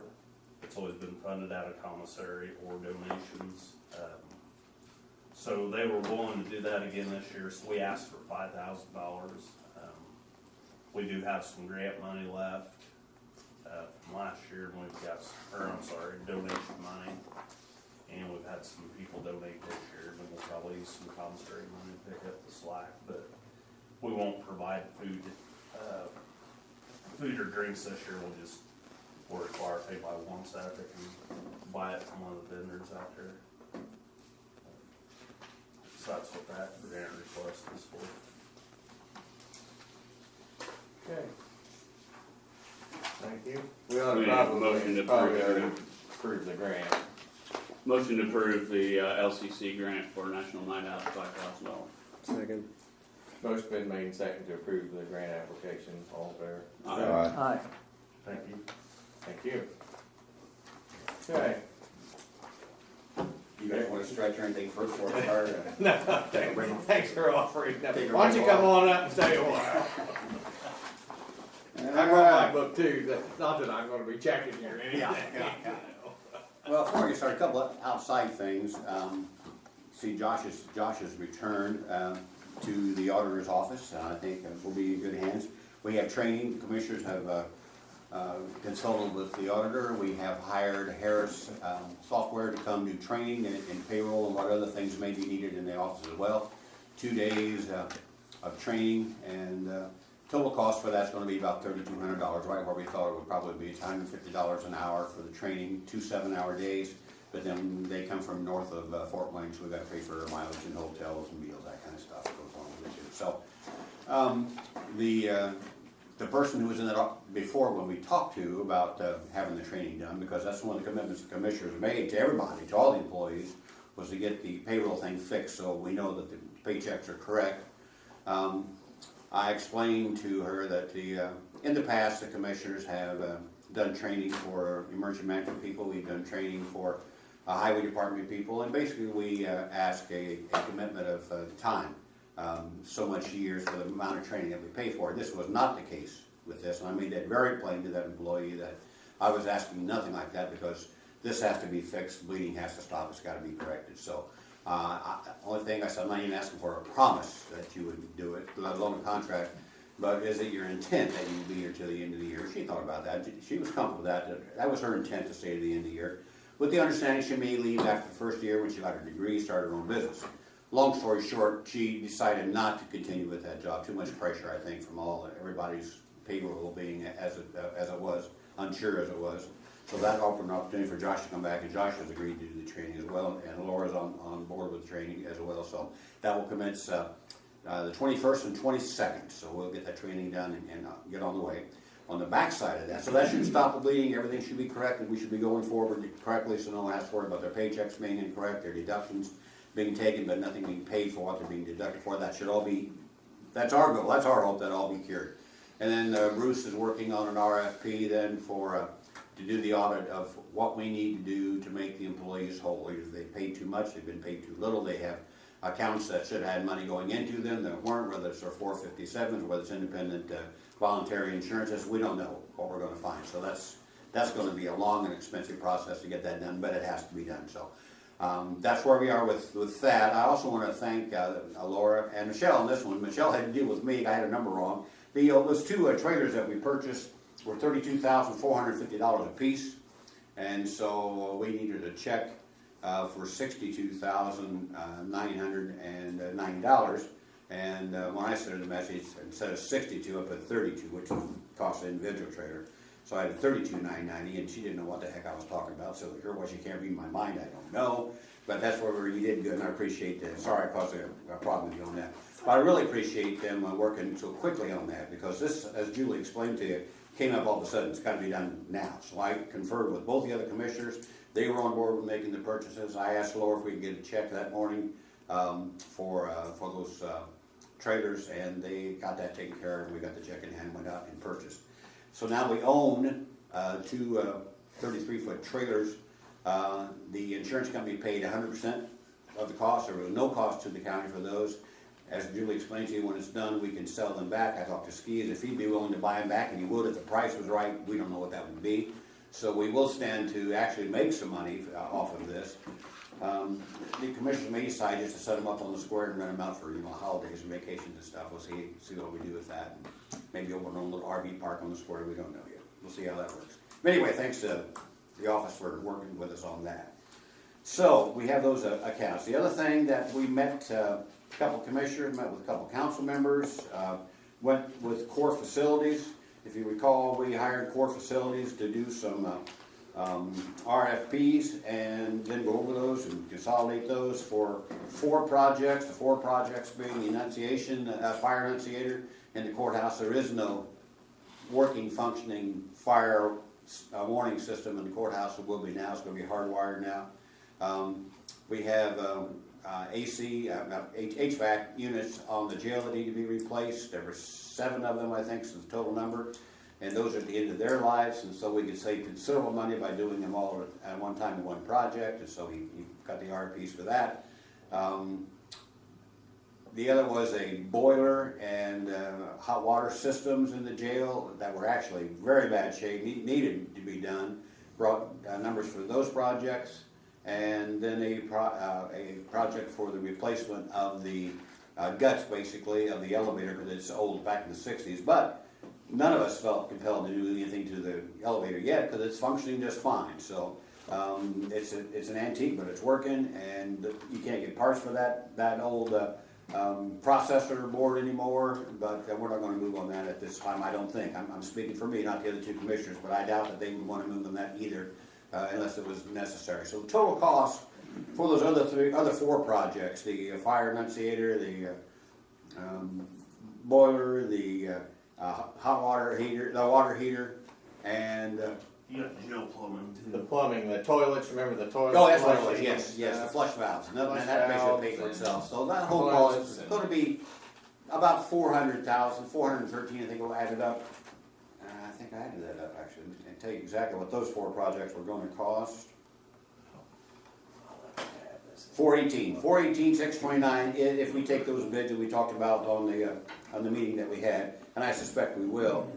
It's always been funded out of commissary or donations. So they were willing to do that again this year, so we asked for $5,000. We do have some grant money left from last year, and we've got, donation money. And we've had some people donate this year, and we'll probably use some commissary money to pick up the slack, but we won't provide food or drinks this year. We'll require pay by one septic and buy it from one of the vendors out there. So that's what that grant request is for. Okay. Thank you. We ought to We need a probably, motion to probably approve. ought to approve the grant. Motion to approve the LCC grant for National Night Out, $5,000. Second. Motion been made and seconded to approve the grant application. All in favor? Aye. Thank you. Thank you. Okay. You guys wanna stretch or anything first before I start? No, thanks for offering. Take a Why don't you break. come on up and stay a while? I brought my book too. Not that I'm going to be checking here or anything. Yeah. Well, before I get started, a couple of outside things. See, Josh has returned to the auditor's office, and I think we'll be in good hands. We have training. The commissioners have consulted with the auditor. We have hired Harris Software to come do training and payroll and what other things may be needed in the office as well. 2 days of training, and total cost for that's going to be about $3,200, right where we thought it would probably be. It's $150 an hour for the training, 2 7-hour days. But then they come from north of Fort Wayne, so we got to pay for mileage and hotels and meals, that kind of stuff goes on with it too. So the person who was in that before when we talked to about having the training done, because that's one of the commitments the commissioners made to everybody, to all the employees, was to get the payroll thing fixed so we know that the paychecks are correct. I explained to her that in the past the commissioners have done training for emergency management people. We've done training for highway department people, and basically we ask a commitment of time, so much years for the amount of training that we pay for. This was not the case with this, and I made that very plain to that employee that I was asking nothing like that, because this has to be fixed, bleeding has to stop, it's got to be corrected. So only thing I said, I'm not even asking for a promise that you would do it, let alone a contract, but is it your intent that you would be here till the end of the year? She thought about that. She was comfortable with that. That was her intent, to stay to the end of the year, with the understanding she may leave after the first year when she got her degree, started her own business. Long story short, she decided not to continue with that job. Too much pressure, I think, from everybody's payroll being as it was, unsure as it was. So that opened an opportunity for Josh to come back, and Josh has agreed to do the training as well, and Laura's on board with the training as well. So that will commence the 21st and 22nd. So we'll get that training done and get on the way. On the back side of that, so that should stop the bleeding. Everything should be corrected. We should be going forward correctly, so no one has to worry about their paychecks being incorrect, their deductions being taken, but nothing being paid for what they're being deducted for. That should all be, that's our goal, that's our hope, that all be cured. And then Bruce is working on an RFP then for to do the audit of what we need to do to make the employees whole. Either they paid too much, they've been paid too little, they have accounts that should have had money going into them that weren't, whether it's their 457s, whether it's independent voluntary insurances. We don't know what we're going to find. So that's going to be a long and expensive process to get that done, but it has to be done. So that's where we are with that. I also want to thank Laura and Michelle on this one. Michelle had to deal with me. I had a number wrong. Those two trailers that we purchased were $32,450 a piece, and so we needed a check for $62,990. And when I sent her the message, instead of 62, I put 32, which was cost of the individual trailer. So I had a $32,990, and she didn't know what the heck I was talking about. So here was, she can't read my mind, I don't know. But that's where you did good, and I appreciate that. Sorry I caused a problem with you on that. But I really appreciate them working so quickly on that, because this, as Julie explained to you, came up all of a sudden. It's got to be done now. So I conferred with both the other commissioners. They were on board with making the purchases. I asked Laura if we could get a check that morning for those trailers, and they got that taken care of, and we got the check in hand, went out and purchased. So now we own two 33-foot trailers. The insurance company paid 100% of the cost. There was no cost to the county for those. as Julie explained to you, when it's done, we can sell them back. I talked to Skies, if he'd be willing to buy them back, and he would if the price was right. We don't know what that would be. So we will stand to actually make some money off of this. The commissioners may decide just to set them up on the square and rent them out for, holidays and vacations and stuff. We'll see what we do with that. And maybe open our own little RV park on the square. We don't know yet. We'll see how that works. But anyway, thanks to the office for working with us on that. So we have those accounts. The other thing that we met, a couple commissioners, met with a couple council members, went with Core Facilities. If you recall, we hired Core Facilities to do some RFPs and then go over those and consolidate those for 4 projects. The 4 projects being the enunciation, fire enunciator in the courthouse. There is no working, functioning fire warning system in the courthouse. It will be now. It's going to be hardwired now. We have AC, HVAC units on the jail that need to be replaced. There were 7 of them, I think, is the total number. And those are at the end of their lives, and so we could save considerable money by doing them all at one time in one project, and so he got the RFPs for that. The other was a boiler and hot water systems in the jail that were actually very bad shape, needed to be done. Brought numbers for those projects, and then a project for the replacement of the guts, basically, of the elevator, because it's old, back in the 60s. But none of us felt compelled to do anything to the elevator yet because it's functioning just fine. So it's an antique, but it's working, and you can't get parts for that old processor board anymore. But we're not going to move on that at this time, I don't think. I'm speaking for me, not the other 2 commissioners, but I doubt that they would want to move on that either unless it was necessary. So the total cost for those other 4 projects, the fire enunciator, the boiler, the hot water heater, the water heater, and You got jail plumbing too. The plumbing, the toilets, remember the toilets? oh, that's what it was. Yes, the flush valves. And that basically pays for itself. So that whole cost is going to be about $400,000, $413,000. I think we'll add it up. I think I added that up actually, and tell you exactly what those 4 projects were going to cost. $418,629 if we take those bids that we talked about on the meeting that we had, and I suspect we will.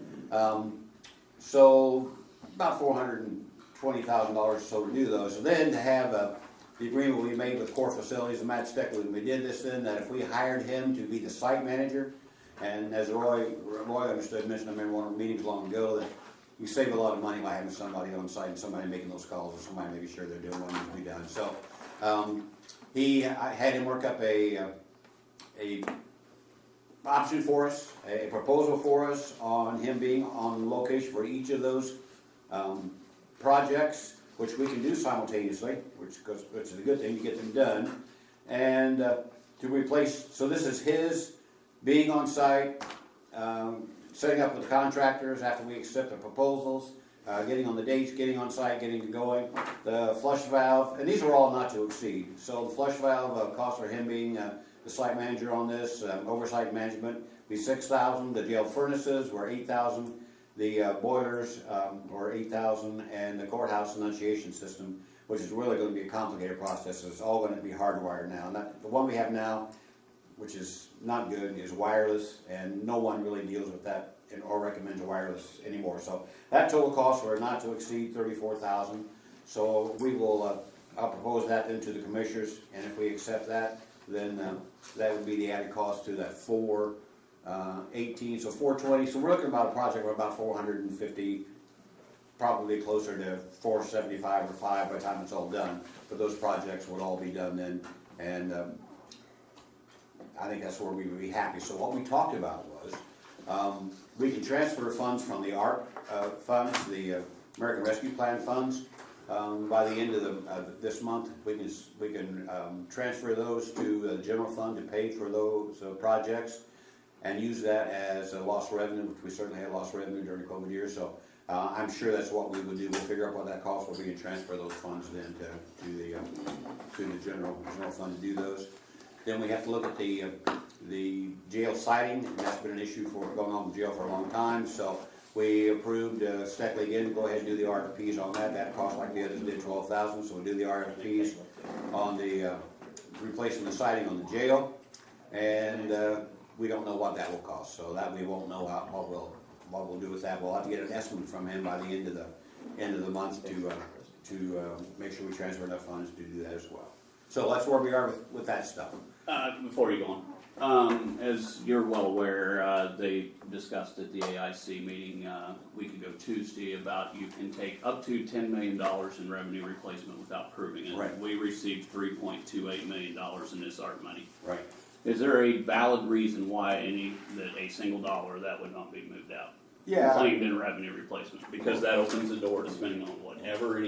So about $420,000 or so to do those. So then to have the agreement we made with Core Facilities and Matt Steckley, when we did this, then that if we hired him to be the site manager, and as Roy mentioned, I remember one of the meetings long ago, that we save a lot of money by having somebody on site and somebody making those calls, or somebody making sure they're doing what needs to be done. So I had him work up a option for us, a proposal for us on him being on location for each of those projects, which we can do simultaneously, which is a good thing to get them done, and to replace. So this is his being on site, setting up with the contractors after we accept the proposals, getting on the dates, getting on site, getting it going, the flush valve, and these are all not to exceed. So the flush valve cost for him being the site manager on this, oversight management, be $6,000. The jail furnaces were $8,000. The boilers were $8,000, and the courthouse enunciation system, which is really going to be a complicated process. It's all going to be hardwired now. The one we have now, which is not good, is wireless, and no one really deals with that or recommends wireless anymore. So that total cost were not to exceed $34,000. So we will I'll propose that then to the commissioners, and if we accept that, then that would be the added cost to that 418, so 420. So we're looking about a project of about 450, probably closer to 475 or 5 by the time it's all done. But those projects would all be done then, and I think that's where we would be happy. So what we talked about was we can transfer funds from the ARP funds, the American Rescue Plan funds. By the end of this month, we can transfer those to the general fund to pay for those projects, and use that as a lost revenue, which we certainly had lost revenue during the COVID years. So I'm sure that's what we would do. We'll figure out what that costs. We can transfer those funds then to the general fund to do those. Then we have to look at the jail siding, and that's been an issue going on in jail for a long time. So we approved Steckley again to go ahead and do the RFPs on that. That cost, like the others did, $12,000. So we do the RFPs on the replacing the siding on the jail. And, we don't know what that will cost, so that we won't know what we'll do with that. We'll have to get an estimate from him by the end of the month to make sure we transfer enough funds to do that as well. So that's where we are with that stuff. Before you go on, as you're well aware, they discussed at the AIC meeting a week ago Tuesday about you can take up to $10 million in revenue replacement without proving it. Right. We received $3.28 million in this ARP money. Right. Is there a valid reason why a single dollar that would not be moved out? Yeah. Claimed in revenue replacement, because that opens the door to spending on whatever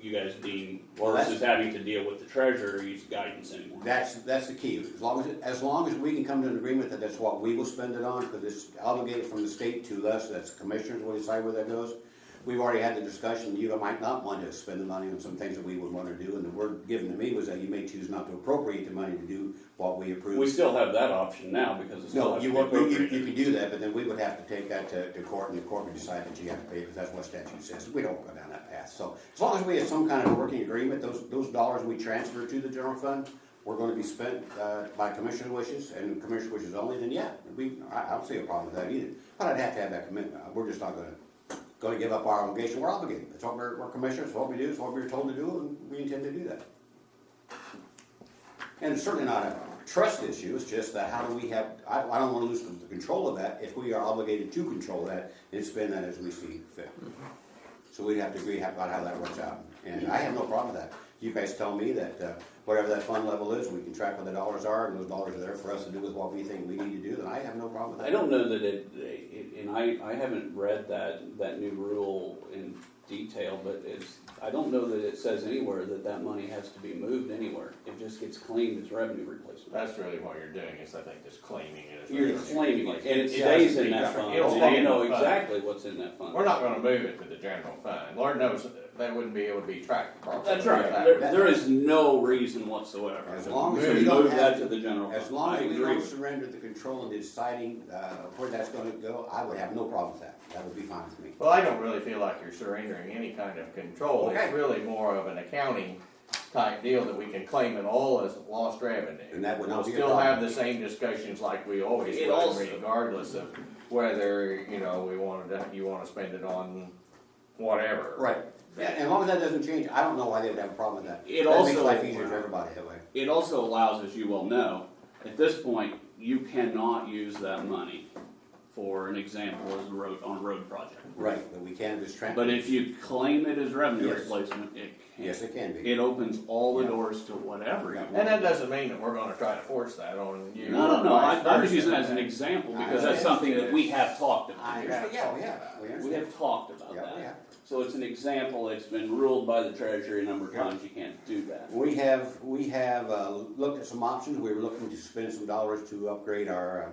you guys deem, versus having to deal with the treasurer's guidance anymore. That's the key. As long as we can come to an agreement that that's what we will spend it on, because it's obligated from the state to us, that's the commissioners will decide where that goes. We've already had the discussion, you might not want to spend the money on some things that we would want to do, and the word given to me was that you may choose not to appropriate the money to do what we approve. We still have that option now, because it's still. No, you can do that, but then we would have to take that to court, and the court would decide that you have to pay, because that's what statute says. We don't go down that path. So as long as we have some kind of working agreement, those dollars we transfer to the general fund, we're going to be spent by commissioner wishes, and commissioner wishes only, then yeah, I don't see a problem with that either. But I'd have to have that commitment. We're just not going to give up our obligation. We're obligated. That's what we're commissioners. It's what we do. It's what we're told to do, and we intend to do that. And it's certainly not a trust issue. It's just that how do we have? I don't want to lose the control of that if we are obligated to control that and spend that as we see fit. So we'd have to agree about how that works out. And I have no problem with that. You guys tell me that whatever that fund level is, we can track what the dollars are, and those dollars are there for us to do with what we think we need to do, then I have no problem with that. I don't know that and I haven't read that new rule in detail, but I don't know that it says anywhere that money has to be moved anywhere. It just gets claimed as revenue replacement. That's really what you're doing, is I think just claiming it as You're revenue claiming it, replacement. and it stays in that fund. It'll So stay you in know the fund. exactly what's in that fund. We're not gonna move it to the general fund. Lord knows that wouldn't be able to be tracked properly. That's right. There is no reason whatsoever As to long as move we don't that have to the general fund. As long as I we agree. don't surrender the control and deciding where that's going to go, I would have no problem with that. That would be fine with me. Well, I don't really feel like you're surrendering any kind of control. Okay. It's really more of an accounting type deal that we can claim it all as lost revenue. And that would not We'll be a still problem. have the same discussions like we always It would, also- regardless of whether, you want to spend it on whatever. Right. Yeah, and as long as that doesn't change, I don't know why they would have a problem with that. It That makes also- life easier for everybody that way. It also allows, as you well know, at this point, you cannot use that money for an example as a road project. Right, but we can just transfer. But if you claim it as revenue Yes. replacement, it can. Yes, it can be. It opens all the Yeah. doors to whatever you Yeah. want. And that doesn't mean that we're gonna try to force that on you. No, or vice I'm just versa. using it as an example because I that's something that we have talked I about. understand. Yeah, we We understand. have talked about Yeah, we that. have. So it's an example, it's been ruled by the treasury a number of times, you can't do that. We have looked at some options. We were looking to spend some dollars to upgrade our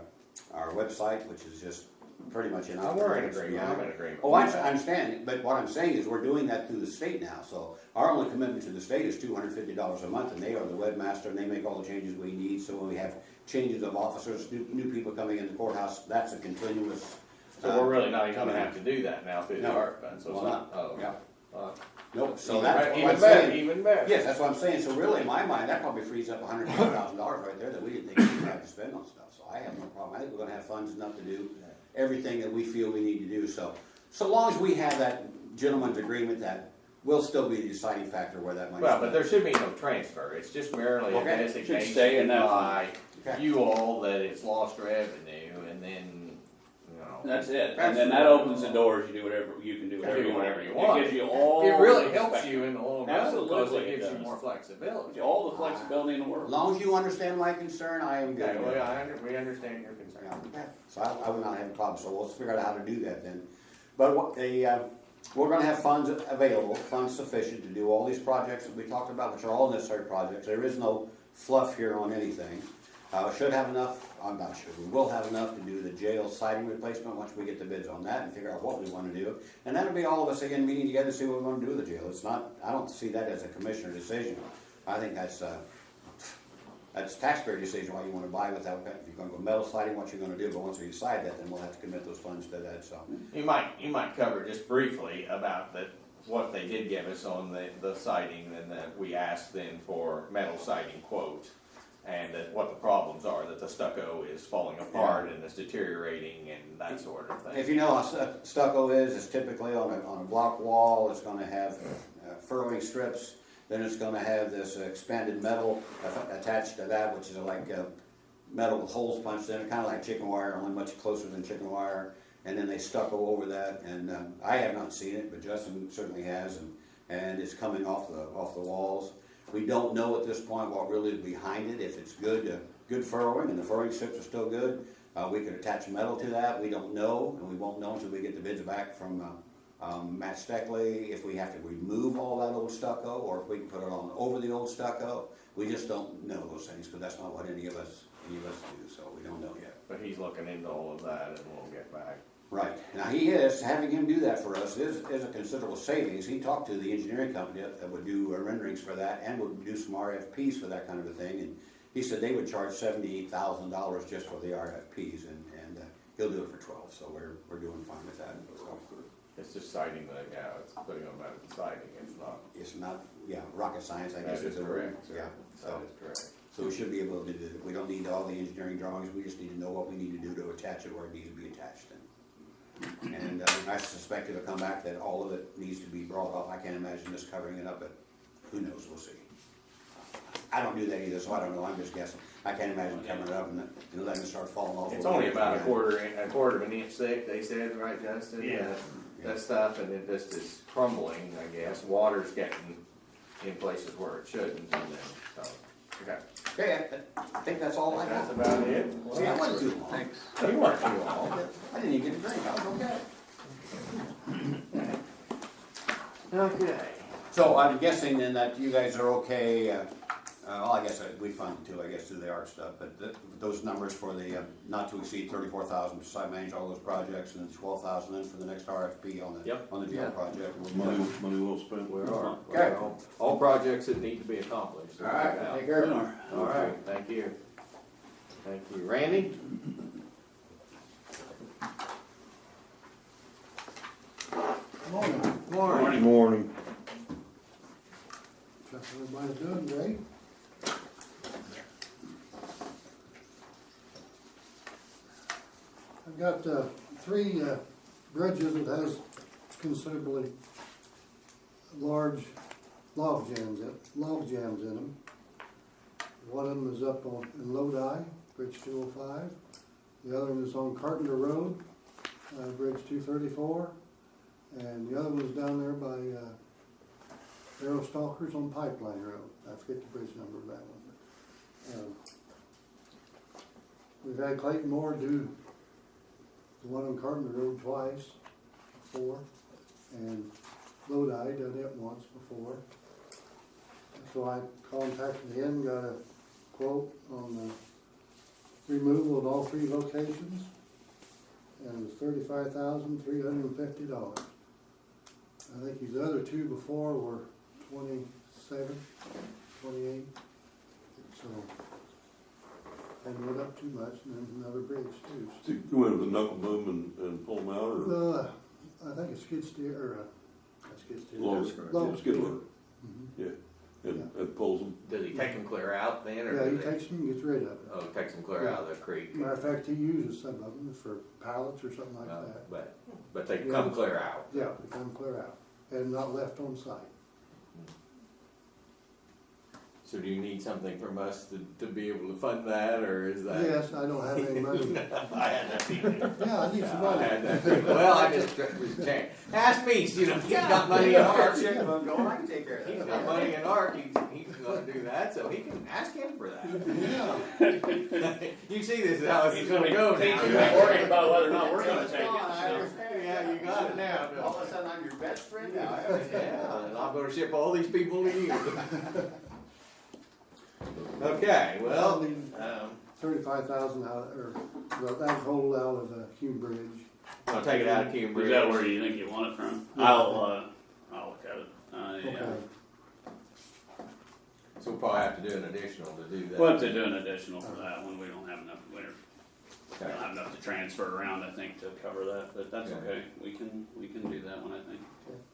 website, which is just pretty much in. We're in agreement. I'm in agreement. Oh, I understand, but what I'm saying is we're doing that through the state now, so our only commitment to the state is $250 a month, and they are the webmaster, and they make all the changes we need, so when we have changes of officers, new people coming in the courthouse, that's a continuous. So we're really not even gonna have to do that now through the No. ARP fund, so it's Well, not, oh. yeah. uh, Nope, so even that's better- what even I'm better, saying. even better. Yes, that's what I'm saying, so really, in my mind, that probably frees up $150,000 right there that we didn't think we would have to spend on stuff, so I have no problem. I think we're gonna have funds enough to do everything that we feel we need to do, so long as we have that gentleman's agreement, that will still be the deciding factor where that money. Well, but there should be no transfer, it's just merely a Okay. Should stay in designation that by Okay. you all that it's lost revenue, and then, That's it, and then that opens the doors, you do whatever, you can do whatever you want. It gives you all. It really the helps spectrum. you in the long run, because Absolutely it it gives you does. more flexibility. All the flexibility in the As world. long as you understand my concern, I am good. Okay, well, we understand your concern. Yeah, okay. So I would not have a problem, so we'll figure out how to do that then. But we're gonna have funds available, funds sufficient to do all these projects that we talked about, which are all necessary projects. There is no fluff here on anything. Should have enough, I'm not sure, we will have enough to do the jail siding replacement once we get the bids on that and figure out what we wanna do. And that'll be all of us again meeting together to see what we wanna do with the jail. It's not, I don't see that as a commissioner decision. I think that's taxpayer decision what you wanna buy with that. If you're gonna go metal siding, what you're gonna do, but once we decide that, then we'll have to commit those funds to that, so. You might cover just briefly about what they did give us on the siding, and that we asked then for metal siding quote. and that what the problems are, that the stucco is falling apart and it's deteriorating and that sort of thing. If you know how stucco is, it's typically on a block wall. It's going to have furrowing strips. Then it's going to have this expanded metal attached to that, which is like metal with holes punched in it, kind of like chicken wire, only much closer than chicken wire. And then they stucco over that. And I have not seen it, but Justin certainly has, and it's coming off the walls. We don't know at this point what really is behind it. If it's good furrowing and the furrowing strips are still good, we could attach metal to that. We don't know, and we won't know until we get the bids back from Matt Steckley. If we have to remove all that old stucco, or if we can put it on over the old stucco, we just don't know those things because that's not what any of us do. So we don't know yet. But he's looking into all of that, and we'll get back. Right. Now he is, having him do that for us is a considerable savings. He talked to the engineering company that would do renderings for that and would do some RFPs for that kind of a thing. And he said they would charge $78,000 just for the RFPs, and he'll do it for 12. So we're doing fine with that. So It's just siding it's putting them out of the siding. it's not rocket science, I guess. That is correct. Yeah. That is correct. So we should be able to do it. We don't need all the engineering drawings. We just need to know what we need to do to attach it where it needs to be attached. And I suspect it'll come back that all of it needs to be brought off. I can't imagine this covering it up, but who knows? We'll see. I don't do that either, so I don't know. I'm just guessing. I can't imagine coming it up and letting it start falling off. It's only about a quarter of an inch thick, they said, right, Justin? Yeah. That stuff, and it just is crumbling, I guess. Water's getting in places where it shouldn't, and then, so, okay. Okay, I think that's all I That's got. about it. See, I wasn't too long. Thanks. You weren't too long. I didn't even get a drink. I was okay. Okay. So I'm guessing then that you guys are okay. Well, I guess we funded too, I guess, through the art stuff. But those numbers for the not to exceed 34,000 to site manage all those projects, and then 12,000 in for the next RFP on the jail project. Money well spent. We are. Okay. All projects that need to be accomplished. All right, take care. All right, thank you. Thank you. Randy? Morning. Morning. Morning. Trust everybody's doing great. I've got three bridges that has considerably large log jams in them. One of them is up in Lodi, Bridge 205. The other one is on Carpenter Road, Bridge 234. And the other one is down there by Arrow Stalkers on Pipeline Road. I forget the bridge number of that one. We've had Clayton Moore do the one on Carpenter Road twice before, and Lodi done it once before. So I contacted him, got a quote on the removal of all three locations, and it was $35,350. I think his other two before were 27, 28, so I went up too much, and then another bridge too. So you went with the knuckle boom and pull them out, or I think a skid steer, or a skid steer. skid loader? Mhm. Yeah, and pulls them. Does he take them clear out then, or? Yeah, he do they- takes them and gets rid of it. Oh, takes them clear out of the creek. Matter of fact, he uses some of them for pallets or something like that. But they come clear out. Yeah, they come clear out, and not left on site. So do you need something from us to be able to fund that, or is that? Yes, I don't have any money. I had that feeling. Yeah, I need some I money. had that feeling. Well, I just was saying, ask me, he's got money in ARC. I can take care of He's that. got money in ARC, he's gonna do that, so he can ask him for that. Yeah. You see this, how it's He's gonna gonna go be now. worrying about whether or not we're gonna take it. Yeah, you got it now. All of a sudden, I'm your best friend now. Yeah, and I'm gonna ship all these people to you. Okay, well, 35,000 out, or that whole out of Hume Bridge. I'll take it out of Cambridge. Is that where you think you want it from? I'll look at it. Okay. So we'll probably have to do an additional to do that. We'll have to do an additional for that one. We don't have enough. We'll have enough to transfer around, I think, to cover that, but that's Yeah. okay. We can do that one, I think.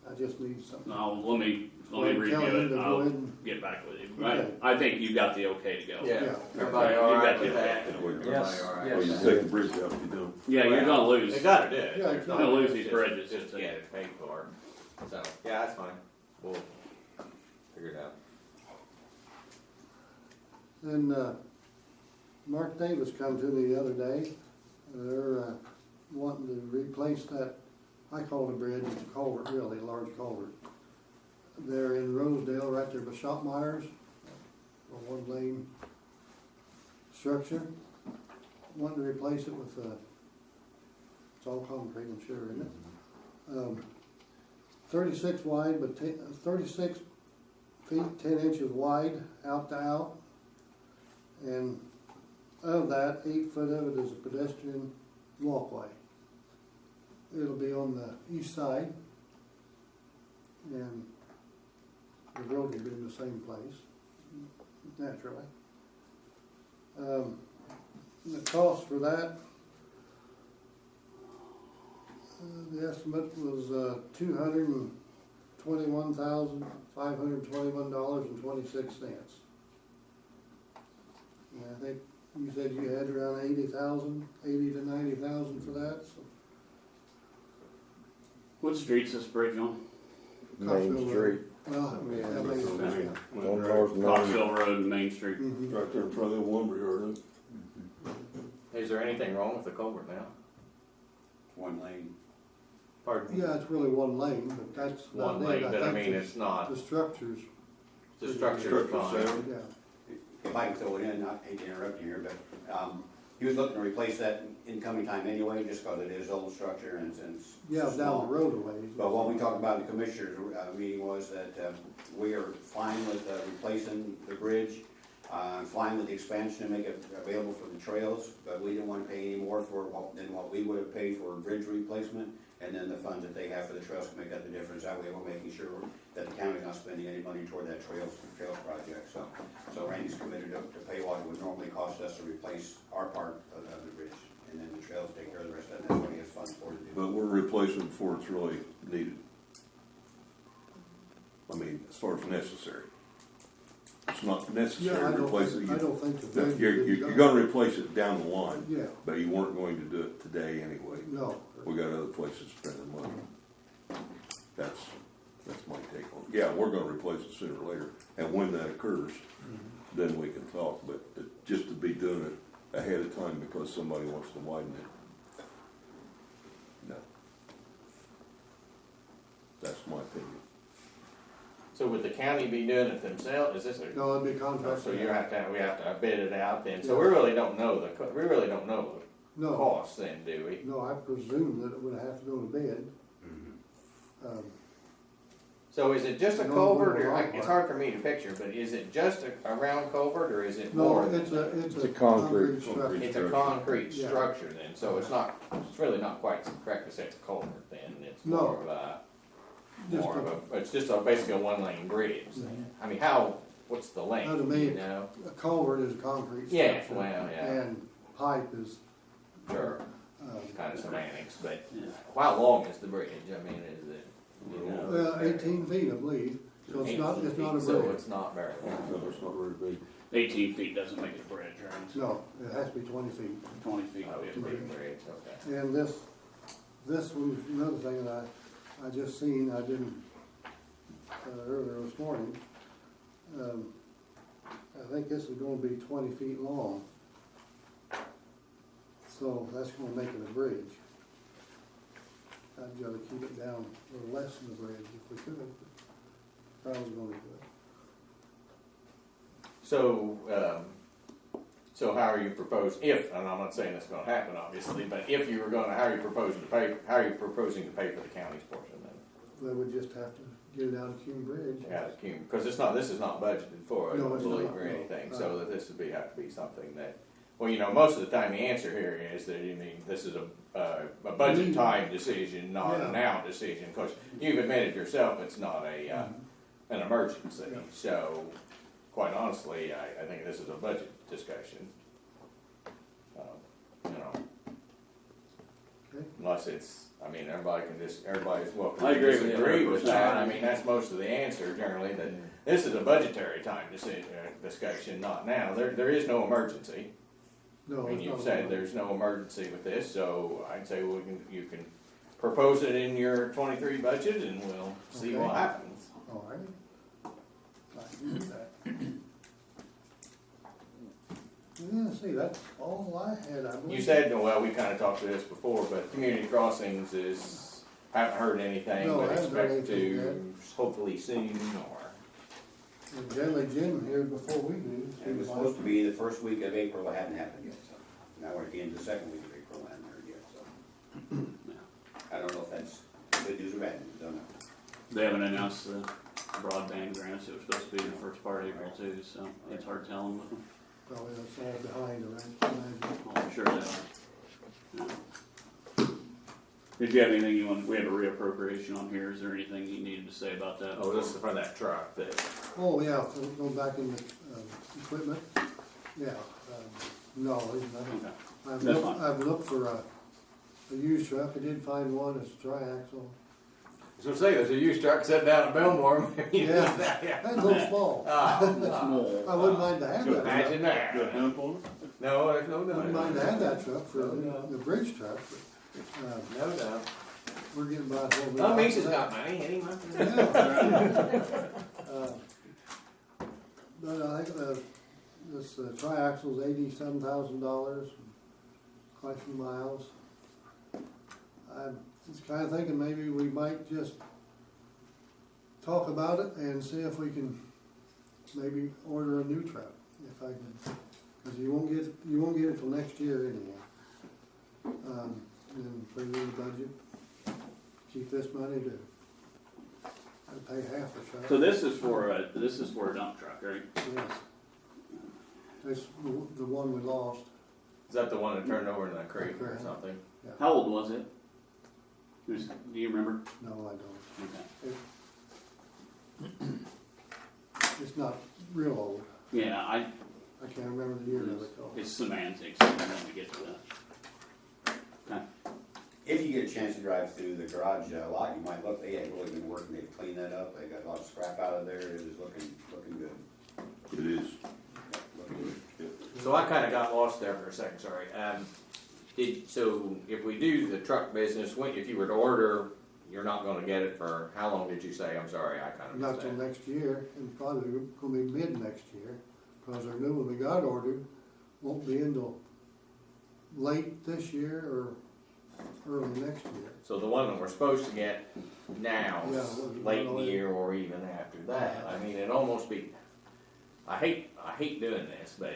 I just need something. No, let me Well, review tell him it. to go I'll ahead and- get back with you. Okay. I think you got the okay to go. Yeah, Yeah. everybody all right with that? Yes. Everybody all right Well, with you that? take the bridge out if you don't. Yeah, you're gonna lose. They gotta do it. Yeah, There's you're no- gonna lose these just- bridges, Just it's a- get it paid for. So, yeah, that's fine. We'll figure it out. And, Mark Davis come to me the other day, they're, wanting to replace that, I call it a bridge, it's a culvert really, a large culvert. They're in Rosedale, right there by Shopmeyer's, a one-lane structure. Wanting to replace it with, it's all concrete, I'm sure, isn't it? 36 wide, but 36 feet, 10 inches wide, out to out. And of that, 8 foot of it is a pedestrian walkway. It'll be on the east side, and the road will be in the same place, naturally. The cost for that, the estimate was $221,521.26. And I think you said you had around 80,000, 80 to 90,000 for that, so. What street's this bridge on? Main Street, Well, yeah, that makes sense. on North Main. Rockville Road and Main Street. Mhm. Right there in front of the lumberyard. Is there anything wrong with the culvert now? One lane. Pardon? Yeah, it's really one lane, but that's not One it. lane, but I think mean, it's not, the structures, the structure is Structure's fine. sound. yeah. If I can throw it in, I hate to interrupt you here, but, he was looking to replace that in coming time anyway, just cause it is old structure and it's Yeah, small. down the road a ways. But what we talked about in the commissioners' meeting was that we are fine with replacing the bridge, fine with the expansion to make it available for the trails, but we didn't want to pay any more than what we would have paid for a bridge replacement, and then the funds that they have for the trails can make up the difference. That way we're making sure that the county's not spending any money toward that trails project. So Randy's committed to pay what it would normally cost us to replace our part of the bridge, and then the trails take care of the rest of it, and that's what he has funds for to do. But we're replacing before it's really needed. I mean, as far as necessary. It's not Yeah, necessary I to don't replace think, it. I don't think the bridge. You're gonna replace it down the line, Yeah, but you weren't going to do it today anyway. no. We got other places spending money. That's my take on it. Yeah, we're gonna replace it sooner or later, and when that occurs, then we can talk, but just to be doing it ahead of time because somebody wants to widen it, no. That's my opinion. So would the county be doing it themselves? Is this a? No, it'd be contracted. So we have to bid it out then, so we really don't know the No, cost then, do we? no, I presume that it would have to go to bid. So is it just a No, culvert, no, or, no. it's hard for me to picture, but is it just a round culvert, or is it No, more? than it's that? a concrete concrete structure. It's a concrete Yeah. structure then, so it's really not quite correct to say it's a culvert then, it's No. more of a, it's just basically a one-lane bridge then. I mean, what's the length, Now, to do me, you know? A culvert is a concrete Yeah, structure. well, yeah. And pipe is, Sure, uh, kind of semantics, but Yeah. how long is the bridge? I mean, is it, you know? well, 18 feet, I believe, so it's not a 18 feet, bridge. So it's not very long. No, it's not very big. 18 feet doesn't make it a bridge, right? No, it has to be 20 feet. 20 feet Oh, would be a it's a bridge. big bridge, okay. And this one's another thing that I just seen, I didn't, earlier this morning. I think this is gonna be 20 feet long. So that's gonna make it a bridge. I'd rather keep it down a little less than the bridge if we could, but if I was gonna do it. So how are you proposing, and I'm not saying it's gonna happen, obviously, but if you were gonna, how are you proposing to pay for the county's portion then? They would just have to get it out of Cume Bridge. Yeah, because this is not budgeted for, I No, don't it's believe, not, or no. anything, so that this would have to be something that, well, you know, most of the time the answer here is that, I mean, this is a budget time decision, not a Yeah. now decision, because you've admitted yourself it's not an emergency, Yeah. so, quite honestly, I think this is a budget discussion. You know, Okay. Unless it's, I mean, everybody's welcome I to agree with you disagree with that. 100%. I mean, that's most of the answer generally, that this is a budgetary time discussion, not now. There is no emergency. No, I mean, it's you've not said right. there's no emergency with this, so I'd say you can propose it in your 23 budget and we'll see Okay. what happens. All right. I can do that. Yeah, see, that's all I had, I believe. You said, well, we kinda talked to this before, but community crossings haven't heard anything, No, I but haven't heard expect anything to hopefully soon or. And generally Jim here before we do. It was supposed to be the first week of April, it hadn't happened yet, so now we're at the end of the second week of April, I haven't heard yet, so. I don't know if that's good news or bad news, don't know. They haven't announced the broadband grants. It was supposed to be the first part of April too, so it's hard telling with them. Probably that's all behind the rest. Oh, I'm sure they are. Yeah. Did you have anything you want? We have a reappropriation on here. Is there anything you needed to say about that? Oh, this is for that truck that, Oh, yeah, so going back in the, equipment, yeah, no, there's nothing. Okay. That's fine. I've looked for a used truck, I did find one, it's a triaxle. so say there's a used truck sitting down at Belmore. Yeah, that's a little small. Small. I wouldn't mind to have that truck. Imagine that. Good handful. No, there's no Wouldn't mind doubt. to have that truck for the bridge truck, but, No doubt. we're getting by the whole. Oh, Mesa's got money, any money. But I think, this triaxle's $87,000, quite a few miles. I'm just kinda thinking maybe we might just talk about it and see if we can maybe order a new truck, if I can, cause you won't get it till next year anyway. And put it in the budget, keep this money to, I'd pay half the truck. So this is for a dump truck, right? Yes. That's the one we lost. Is that the one that turned over in that creek or Correct. something? How old was it? Do you remember? No, I don't. Okay. It's not real old. Yeah, I can't remember the year of it though. it's semantics. I'm going to get to that. Okay. If you get a chance to drive through the garage lot, you might look, they had really been working, they've cleaned that up, they got a lot of scrap out of there, it is looking good. It is. Looking good. So I kinda got lost there for a second, sorry. So if we do the truck business, if you were to order, you're not gonna get it for, how long did you say? I'm sorry, I kinda Not missed till that. next year, and probably gonna be mid next year, cause our new one we got ordered won't be until late this year or early next year. So the one that we're supposed to get now, Yeah, late in the year or even after that, I mean, it'd almost be, I hate doing this, but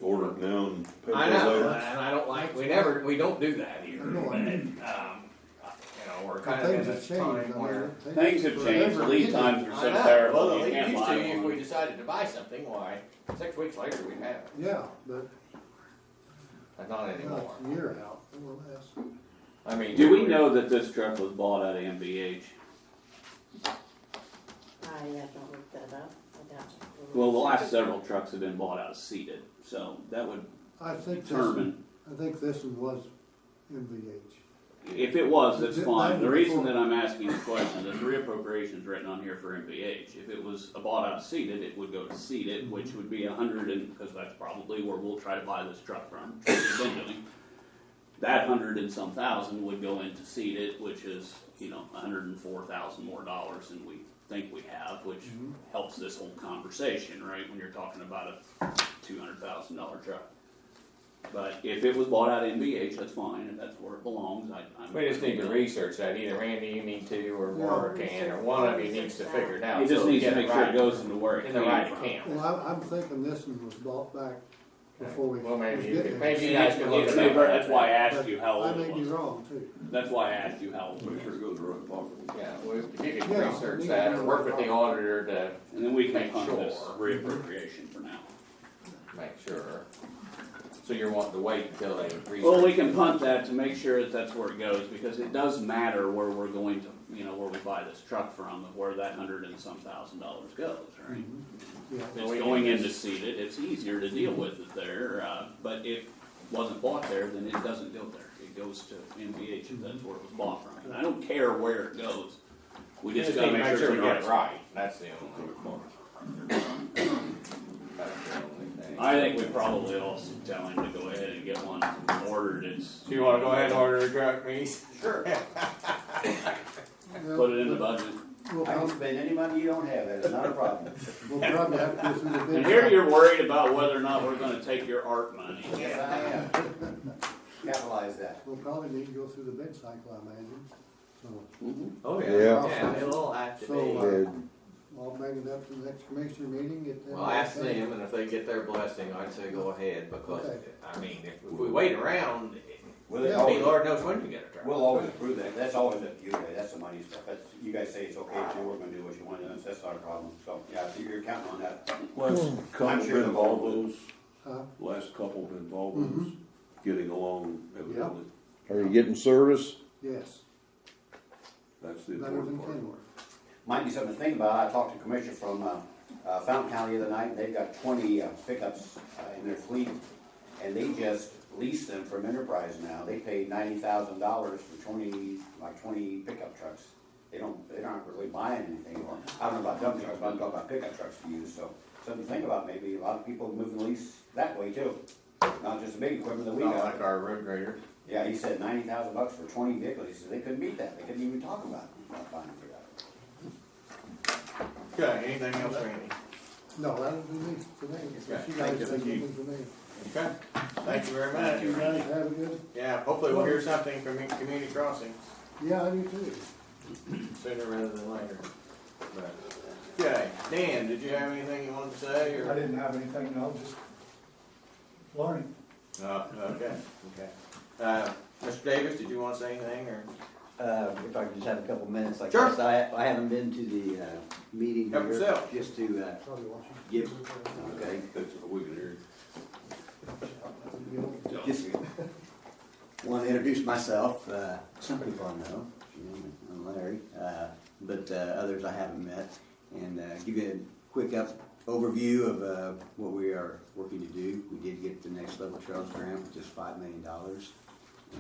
Order it now and pay for I it know, later. and I don't like, we don't do that here. No, I But, didn't. we're kind of in Things a have changed. I time mean, where. it takes Things have changed. forever Lead to times are I so know. terrible. Well, You it can't used buy to, if we one. decided to buy something, why, 6 weeks later we'd have it, Yeah, but but not no, anymore. it's a year out, more or less. I mean. Do we know that this truck was bought out of MBH? I don't look that up. I doubt it. Well, the last several trucks have been bought out of seated, so that would I think determine. this one was MVH. If it was, that's Is it fine. mine The reason before? that I'm asking the question, there's reappropriations written on here for MVH. If it was bought out of seated, it would go to seated, which would be because that's probably where we'll try to buy this truck from. which we've been doing. That $100 and some thousand would go into seated, which is, $104,000 more dollars than we think we have, which helps this whole conversation, right? When you're talking about a $200,000 truck. But if it was bought out of MBH, that's fine, and that's where it belongs. I'm We just need to research that, either Randy, you need to, or Laura can, or one of you needs to figure it out. You just so we need to get make sure it goes into where it in came the right from. account. Well, I'm thinking this one was bought back before we. Well, maybe was you getting could- it. maybe you guys can look It's it up. That's why I asked But you how I old may it be was. wrong too. That's why I asked you how old it Make sure was. it goes in the right pocket. Yeah, well, if you could Yeah, research we that, can or do work that. with the auditor to And then we can Make punt this sure. reappropriation for now. make sure. So you're wanting to wait until they research? Well, we can punt that to make sure that that's where it goes, because it does matter where we're going to, where we buy this truck from, and where that $100 and some thousand goes, right? Yeah. If it's going into seated, it's easier to deal with it there, but if wasn't bought there, then it doesn't go there. It goes to MVH if that's where it was bought from. And I don't care where it goes. We just gotta make sure we we get it right. That's the only thing. I think we probably also tell him to go ahead and get one ordered. It's. Do you wanna go ahead and order a truck, please? Sure. Put it in the budget. We'll I can prob- spend any money you don't have, that is not a problem. we'll probably have to go through the bid. And here you're worried about whether or not we're gonna take your art money. Yes, I am. Capitalize that. We'll probably need to go through the bid cycle, I imagine. So, Oh, Yeah. Yeah, it'll have to So, be. Yeah, I'll bring it up to the next commissioner meeting, get them. Well, ask them, and if they get their blessing, I'd say go ahead, because, Okay. I mean, if we wait around, We'll Yeah. I mean, always, Lord knows when you get a truck. we'll always approve that, that's always up to you guys, that's the money stuff, that's, you guys say it's okay, Joe, we're gonna do what you want, that's not a problem, so, yeah, so you're counting on that. Last couple I'm sure been they'll- Volvos, Huh? last couple been Volvos, getting along evidently. are you getting service? Yes, That's the better than important part. Kenworth. Might be something to think about. I talked to a commissioner from Fountain County the other night. They've got 20 pickups in their fleet, and they just lease them from Enterprise now. They pay $90,000 for 20 pickup trucks. They're not really buying anything anymore. I don't know about dump trucks, but I'm talking about pickup trucks to use. So something to think about. Maybe a lot of people move the lease that way too, not just the big equipment that we Not got. like our road grader. Yeah, he said $90,000 for 20 vehicles. He said they couldn't beat that. They couldn't even talk about it. Not buying for that. Okay, anything else, Randy? No, that'll do me, for me. If you Thank guys you. say something for me. Okay, thank you very much. Thank you guys, have a good, Yeah, hopefully we'll hear something from Community Crossing yeah, I do too. sooner rather than later. But, okay, Dan, did you have anything you wanted to say, or? I didn't have anything, no, just learning. Oh, okay. Mr. Davis, did you want to say anything, or? If I could just have a couple minutes, like Sure. this, I haven't been to the meeting Help here, yourself. just to Probably watching. give, okay, That's what we can hear. just want to introduce myself. Some people I know, I'm Larry, but others I haven't met, and give you a quick overview of what we are working to do. We did get the next level trails grant, which is $5 million.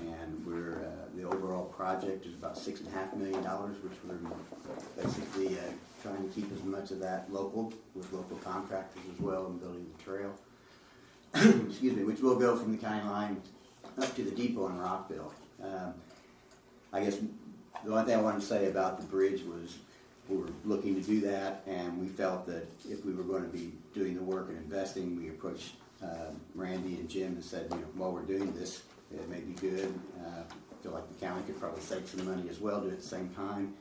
And we're the overall project is about $6.5 million, which we're basically trying to keep as much of that local with local contractors as well in building the trail. Excuse me, which will go from the county line up to the depot in Rockville. I guess the one thing I wanted to say about the bridge was we were looking to do that, and we felt that if we were going to be doing the work and investing, we approached Randy and Jim and said, while we're doing this, it may be good. I feel like the county could probably save some money as well, do it at the same time.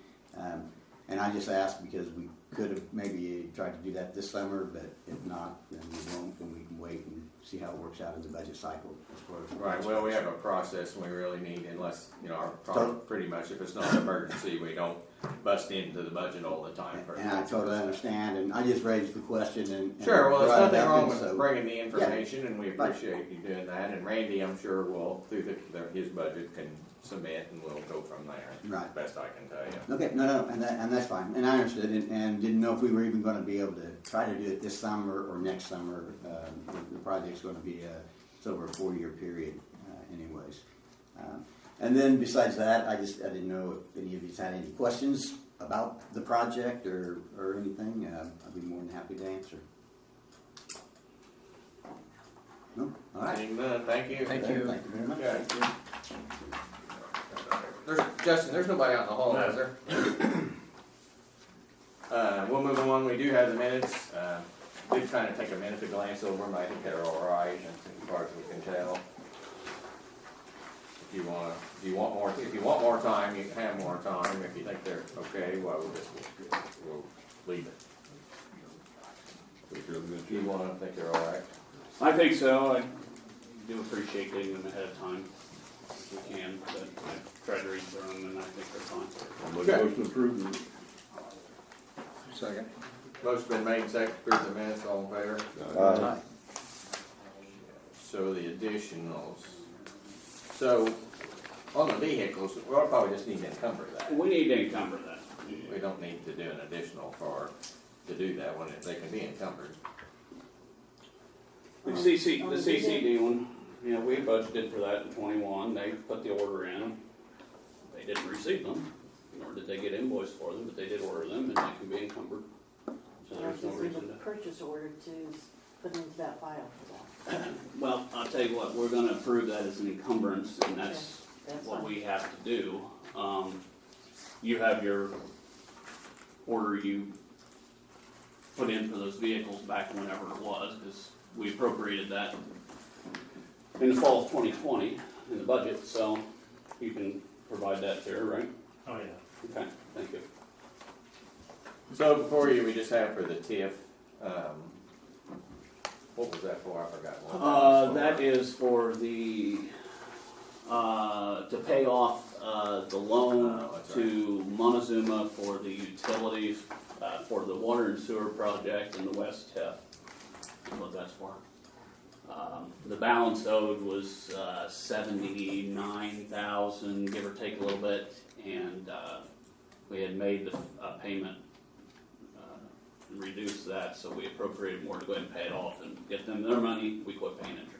And I just asked because we could have maybe tried to do that this summer, but if not, then we won't, and we can wait and see how it works out in the budget cycle as far as. Right, well, we have a process and we really need, unless, our problem, pretty much, if it's not an emergency, we don't bust into the budget all the time. And I totally understand, and I just raised the question and. Sure, well, there's brought it nothing up, wrong and with so- bringing the information, and we appreciate you doing that, and Randy, I'm sure will, through his budget, can submit, and we'll go from there. Right. Best I can tell you. Okay, no, and that's fine, and I understood it, and didn't know if we were even gonna be able to try to do it this summer or next summer. The project's gonna be, it's over a 4-year period, anyways. And then besides that, I didn't know if any of you had any questions about the project or anything. I'd be more than happy to answer. No? All right. Seeing none, thank you. Thank you very much. Okay. Justin, there's nobody out in the hall, is there? We'll move on. We do have the minutes. Did kind of take a minute to glance over them. I think they're all right, as far as we can tell. If you want more time, you can have more time. If you think they're okay, well, we'll leave it. If you want to think they're all right. I think so. I do appreciate getting them ahead of time if we can, but I've tried to read through them and I think they're fine. Motion approved. Second. Motion been made, second, approve the minutes, all in favor? Aye. So the additionals. So, on the vehicles, we'll probably just need to encumber that. We need to encumber that. We don't need to do an additional to do that when they can be encumbered. The CCD one, Yeah, we budgeted for that in 21. They put the order in. They didn't receive them, nor did they get invoiced for them, but they did order them and they can be encumbered. So there's no reason to. Purchase order to put into that file for that. Well, I'll tell you what, we're gonna approve that as an encumbrance, and that's That's what fine. we have to do. You have your order you put in for those vehicles back whenever it was, because we appropriated that in the fall of 2020 in the budget, so you can provide that there, right? Oh, yeah. Okay, thank you. So before you, we just have for the TIF, what was that for? I forgot what That is for the, to pay off the loan Oh, that's to Montezuma for the utilities, for the water and sewer project in the West TIF. That's what that's for. The balance owed was 79,000, give or take a little bit, and we had made the payment, reduce that, so we appropriated more to go ahead and pay it off and get them their money. We quit paying interest.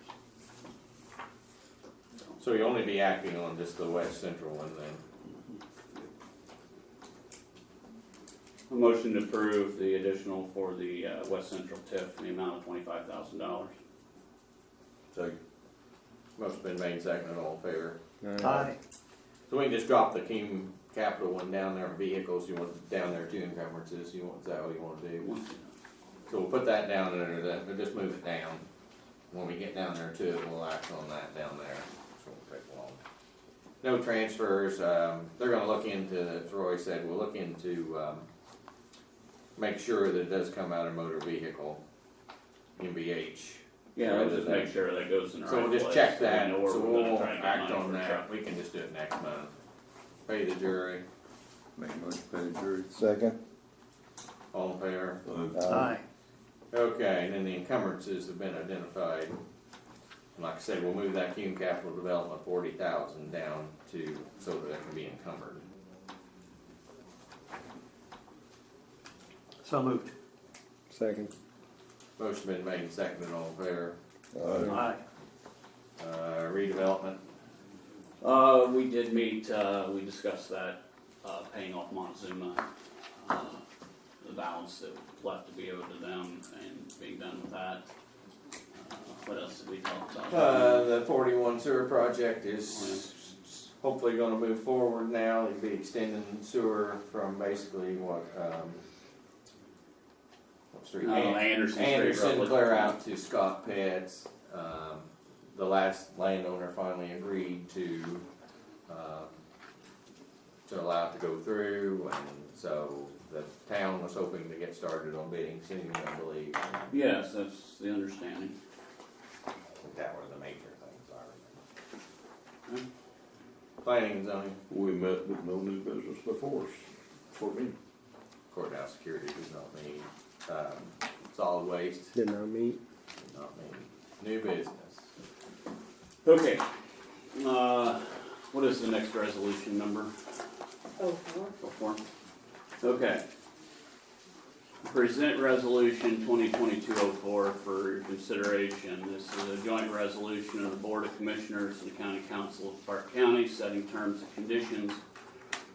So you'll only be acting on just the West Central one then? A motion to approve the additional for the West Central TIF in the amount of $25,000. Second. Motion been made, seconded, all in favor? Aye. So we can just drop the Cume Capital one down there, vehicles, you want down there two encumbrances, is that what you wanna do? So we'll put that down there, we'll just move it down. When we get down there too, we'll act on that down there, so it won't take long. No transfers, they're gonna look into, as Roy said, we'll look into, make sure that it does come out of motor vehicle, MVH. Yeah, let's just make sure that goes in the right So we'll just place, check so we that, know where so we're gonna we'll try and get act money on for the that, truck. we can just do it next month. Pay the jury, Make a motion to pay the jury. Second. all in favor? Aye. Okay, and then the encumbrances have been identified. And like I said, we'll move that Cume Capital Development 40,000 down to, so that it can be encumbered. So moved. Second. Motion been made and seconded, all in favor? Aye. Redevelopment, We did meet, we discussed that, paying off Montezuma, the balance that was left to be owed to them and being done with that. What else did we talk about? the 41 sewer project is hopefully gonna move forward now. It'll be extending sewer from basically what street? Anderson Street, Anderson, roughly. clear out to Scott Petts. The last landowner finally agreed to allow it to go through, and so the town was hoping to get started on bidding soon, I believe. Yes, that's the understanding. I think that were the major things, I remember. Planning and zoning, We met with no new business before us, for me. courthouse security does not meet. Solid waste Did not meet. does not meet. New business. Okay, what is the next resolution number? Oh, four? Before. Okay. Present resolution 2022-04 for your consideration. This is a joint resolution of the Board of Commissioners and the County Council of Parke County setting terms and conditions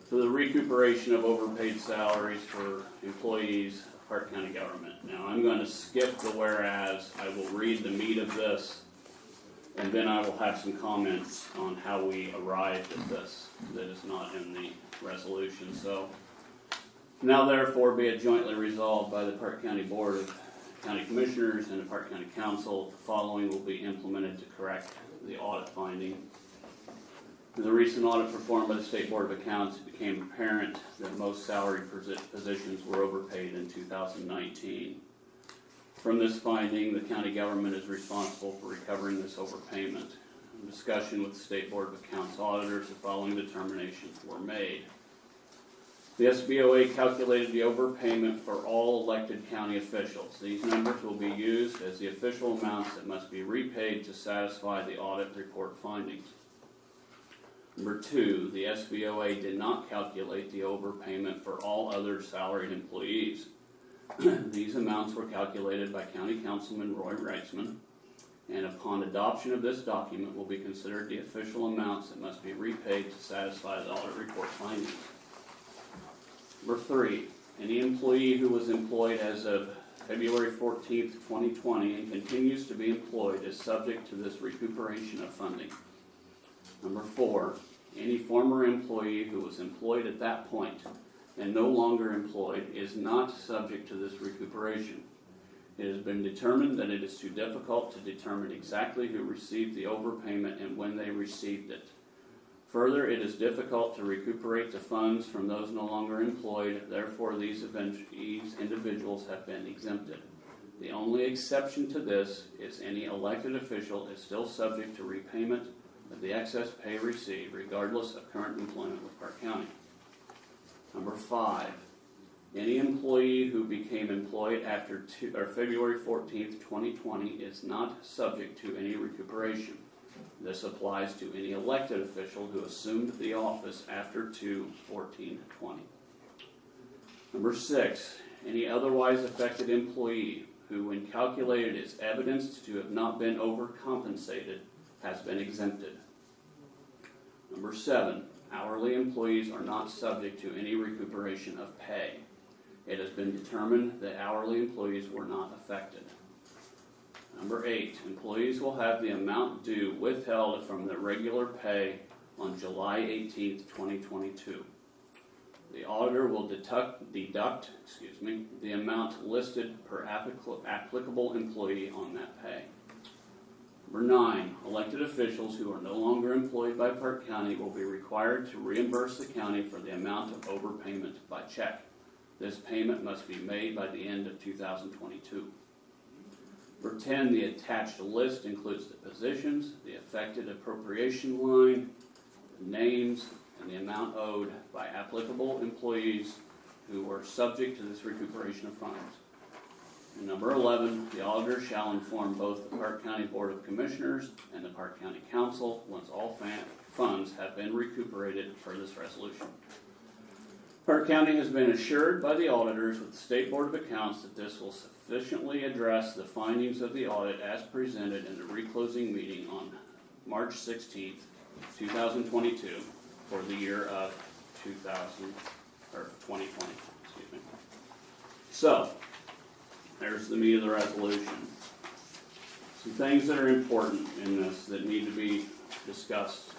for the recuperation of overpaid salaries for employees of Parke County government. Now, I'm going to skip the whereas. I will read the meat of this, and then I will have some comments on how we arrived at this that is not in the resolution. So, now therefore be it jointly resolved by the Parke County Board of County Commissioners and the Parke County Council, the following will be implemented to correct the audit finding. In the recent audit performed by the State Board of Accounts, it became apparent that most salary positions were overpaid in 2019. From this finding, the county government is responsible for recovering this overpayment. In discussion with the State Board of Accounts auditors, the following determinations were made. The SBOA calculated the overpayment for all elected county officials. These numbers will be used as the official amounts that must be repaid to satisfy the audit report findings. Number two, the SBOA did not calculate the overpayment for all other salaried employees. These amounts were calculated by County Councilman Roy Reitzman and upon adoption of this document will be considered the official amounts that must be repaid to satisfy the audit report findings. Number 3, any employee who was employed as of February 14th, 2020 and continues to be employed is subject to this recuperation of funding. Number 4, any former employee who was employed at that point and no longer employed is not subject to this recuperation. It has been determined that it is too difficult to determine exactly who received the overpayment and when they received it. Further, it is difficult to recuperate the funds from those no longer employed, therefore these individuals have been exempted. The only exception to this is any elected official is still subject to repayment of the excess pay received regardless of current employment with Parke County. Number 5, any employee who became employed after February 14th, 2020 is not subject to any recuperation. This applies to any elected official who assumed the office after 2/14/20. Number 6, any otherwise affected employee who, when calculated, is evidenced to have not been overcompensated has been exempted. Number 7, hourly employees are not subject to any recuperation of pay. It has been determined that hourly employees were not affected. Number 8, employees will have the amount due withheld from their regular pay on July 18th, 2022. The auditor will deduct the amount listed per applicable employee on that pay. Number 9, elected officials who are no longer employed by Parke County will be required to reimburse the county for the amount of overpayment by check. This payment must be made by the end of 2022. Number 10, the attached list includes the positions, the affected appropriation line, the names, and the amount owed by applicable employees who were subject to this recuperation of funds. And number 11, the auditor shall inform both the Parke County Board of Commissioners and the Parke County Council once all funds have been recuperated per this resolution. Parke County has been assured by the auditors with the State Board of Accounts that this will sufficiently address the findings of the audit as presented in the reclosing meeting on March 16th, 2022 for the year of 2020. So, there's the meat of the resolution. Some things that are important in this that need to be discussed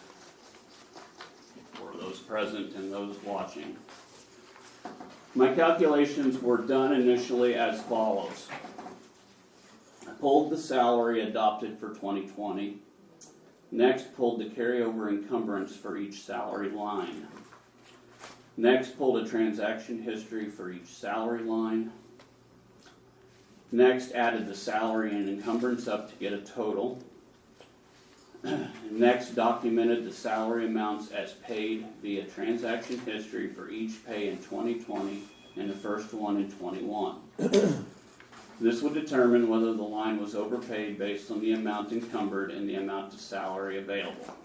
for those present and those watching. My calculations were done initially as follows. I pulled the salary adopted for 2020. Next, pulled the carryover encumbrance for each salary line. Next, pulled a transaction history for each salary line. Next, added the salary and encumbrance up to get a total. Next, documented the salary amounts as paid via transaction history for each pay in 2020 and the first one in 21. This would determine whether the line was overpaid based on the amount encumbered and the amount of salary available.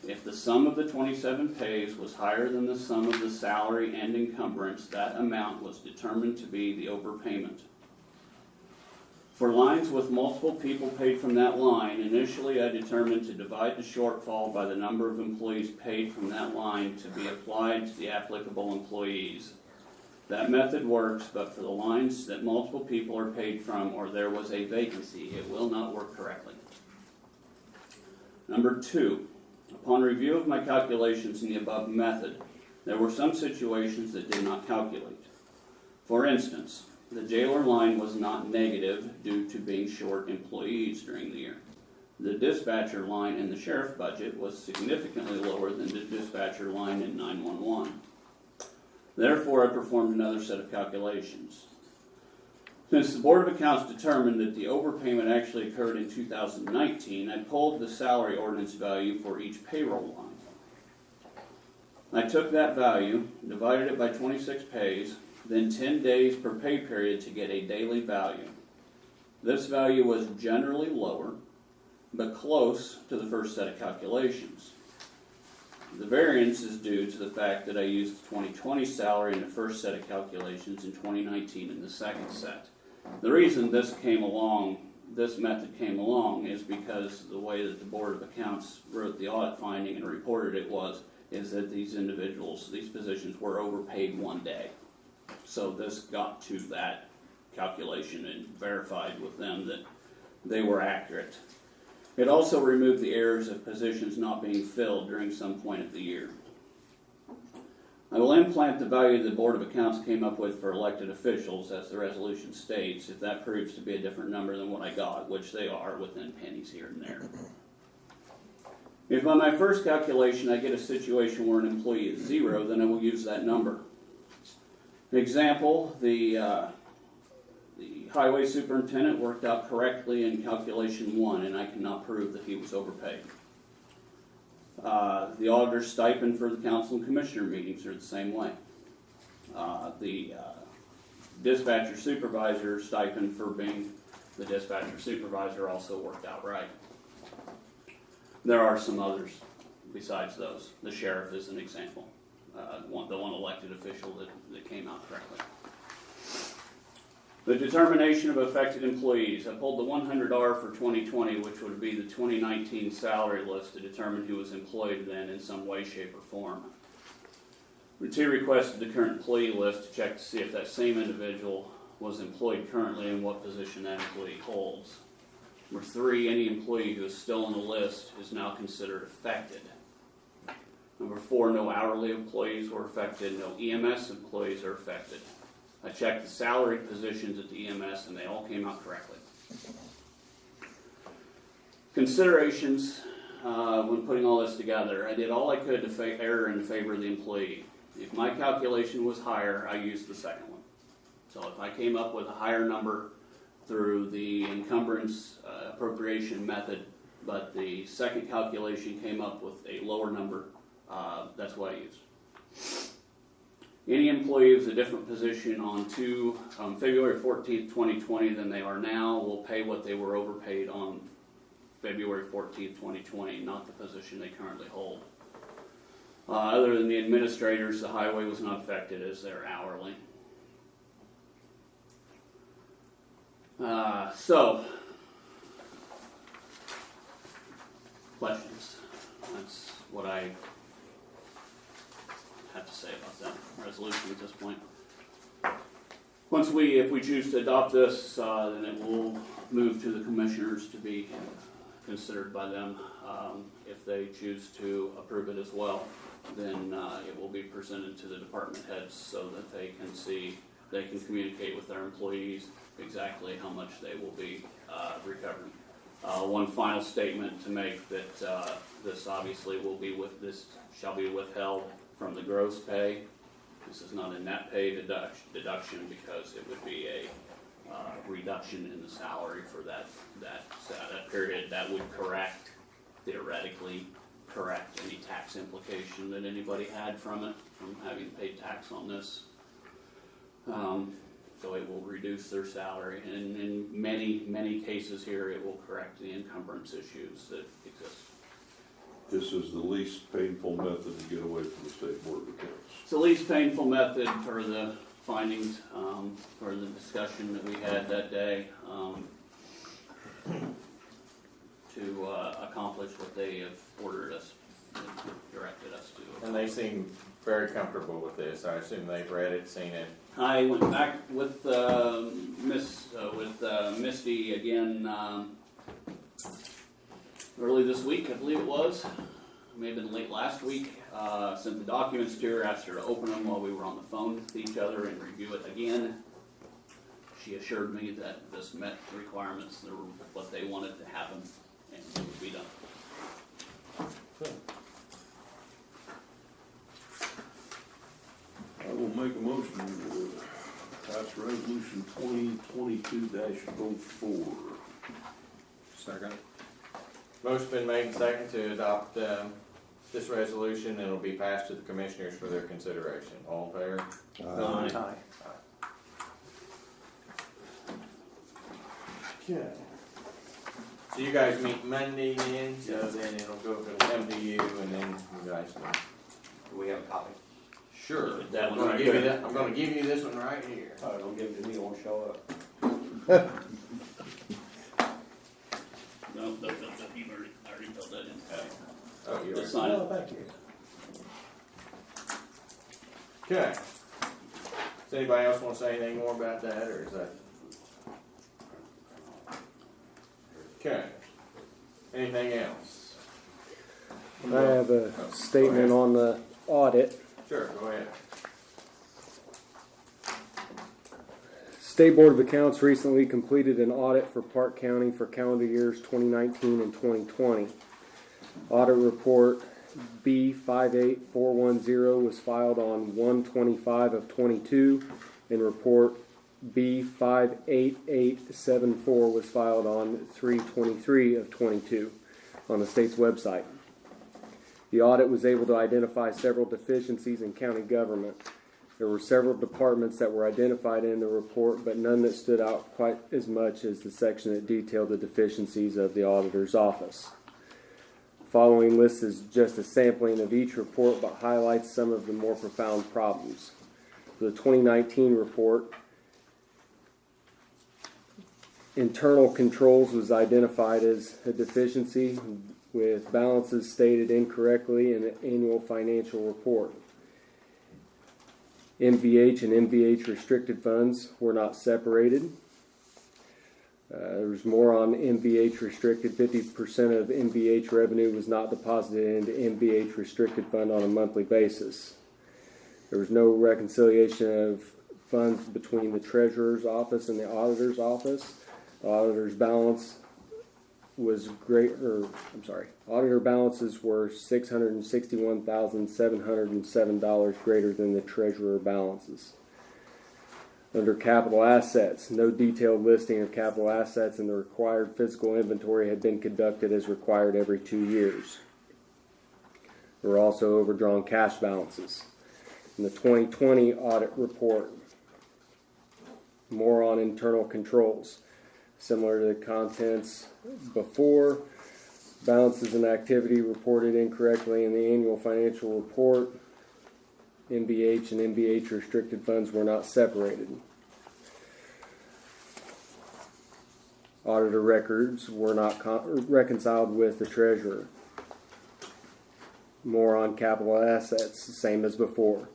If the sum of the 27 pays was higher than the sum of the salary and encumbrance, that amount was determined to be the overpayment. For lines with multiple people paid from that line, initially I determined to divide the shortfall by the number of employees paid from that line to be applied to the applicable employees. That method works, but for the lines that multiple people are paid from or there was a vacancy, it will not work correctly. Number 2, upon review of my calculations in the above method, there were some situations that did not calculate. For instance, the jailer line was not negative due to being short employees during the year. The dispatcher line in the sheriff budget was significantly lower than the dispatcher line in 911. Therefore, I performed another set of calculations. Since the Board of Accounts determined that the overpayment actually occurred in 2019, I pulled the salary ordinance value for each payroll line. I took that value, divided it by 26 pays, then 10 days per pay period to get a daily value. This value was generally lower, but close to the first set of calculations. The variance is due to the fact that I used the 2020 salary in the first set of calculations and 2019 in the second set. The reason this came along this method came along is because the way that the Board of Accounts wrote the audit finding and reported it is that these individuals, these positions were overpaid one day. So this got to that calculation and verified with them that they were accurate. It also removed the errors of positions not being filled during some point of the year. I will implant the value the Board of Accounts came up with for elected officials, as the resolution states, if that proves to be a different number than what I got, which they are within pennies here and there. If on my first calculation I get a situation where an employee is 0, then I will use that number. An example, the highway superintendent worked out correctly in calculation 1, and I cannot prove that he was overpaid. The auditor's stipend for the council and commissioner meetings are the same way. The dispatcher supervisor stipend for being the dispatcher supervisor also worked out right. There are some others besides those. The sheriff is an example. The one elected official that came out correctly. The determination of affected employees. I pulled the $100 for 2020, which would be the 2019 salary list, to determine who was employed then in some way, shape, or form. Number 2, requested the current employee list to check to see if that same individual was employed currently and what position that employee holds. Number 3, any employee who is still on the list is now considered affected. Number 4, no hourly employees were affected, no EMS employees are affected. I checked the salaried positions at the EMS and they all came out correctly. Considerations when putting all this together. I did all I could to err in favor of the employee. If my calculation was higher, I used the second one. So if I came up with a higher number through the encumbrance appropriation method, but the second calculation came up with a lower number, that's what I used. Any employee who's a different position on February 14th, 2020 than they are now will pay what they were overpaid on February 14th, 2020, not the position they currently hold. Other than the administrators, the highway was not affected as they're hourly. So, questions? That's what I have to say about that resolution at this point. If we choose to adopt this, then it will move to the commissioners to be considered by them. If they choose to approve it as well, then it will be presented to the department heads so that they can communicate with their employees exactly how much they will be recovering. One final statement to make that this obviously shall be withheld from the gross pay. This is not a net pay deduction because it would be a reduction in the salary for that period. That would theoretically correct any tax implication that anybody had from it, from having paid tax on this. So it will reduce their salary, and in many cases here, it will correct the encumbrance issues that exist. This is the least painful method to get away from the State Board of Accounts. It's the least painful method for the findings, for the discussion that we had that day, to accomplish what they have ordered us, directed us to. And they seem very comfortable with this. I assume they've read it, seen it. I went back with Misty again early this week, I believe it was. May have been late last week. Sent the documents to her, asked her to open them while we were on the phone with each other and review it again. She assured me that this met the requirements, they were what they wanted to happen, and it would be done. Good. I will make a motion to pass resolution 2022-04. Second. Motion been made and second to adopt this resolution, and it'll be passed to the commissioners for their consideration. All in favor? Aye. Okay. So you guys meet Monday then, so then it'll come to you, and then you guys can. Do we have a copy? Sure. That I'm one gonna right give you there. that. I'm gonna give you this one right here. Oh, don't give it to me, it won't show up. sign Oh, it. thank you. Okay. Does anybody else want to say anything more about that, or is that? Okay. Anything else? I have a statement on the audit. Sure, go ahead. State Board of Accounts recently completed an audit for Parke County for calendar years 2019 and 2020. Audit report B58410 was filed on 1/25 of 22, and report B58874 was filed on 3/23 of 22 on the state's website. The audit was able to identify several deficiencies in county government. There were several departments that were identified in the report, but none that stood out quite as much as the section that detailed the deficiencies of the auditor's office. Following list is just a sampling of each report, but highlights some of the more profound problems. For the 2019 report, internal controls was identified as a deficiency, with balances stated incorrectly in the annual financial report. MVH and MVH restricted funds were not separated. There was more on MVH restricted. 50% of MVH revenue was not deposited into MVH restricted fund on a monthly basis. There was no reconciliation of funds between the treasurer's office and the auditor's office. The auditor's balance was auditor balances were $661,707 greater than the treasurer balances. Under capital assets, no detailed listing of capital assets and the required physical inventory had been conducted as required every 2 years. There were also overdrawn cash balances. In the 2020 audit report, more on internal controls. Similar to the contents before, balances and activity reported incorrectly in the annual financial report. MVH and MVH restricted funds were not separated. Auditor records were not reconciled with the treasurer. More on capital assets, same as before.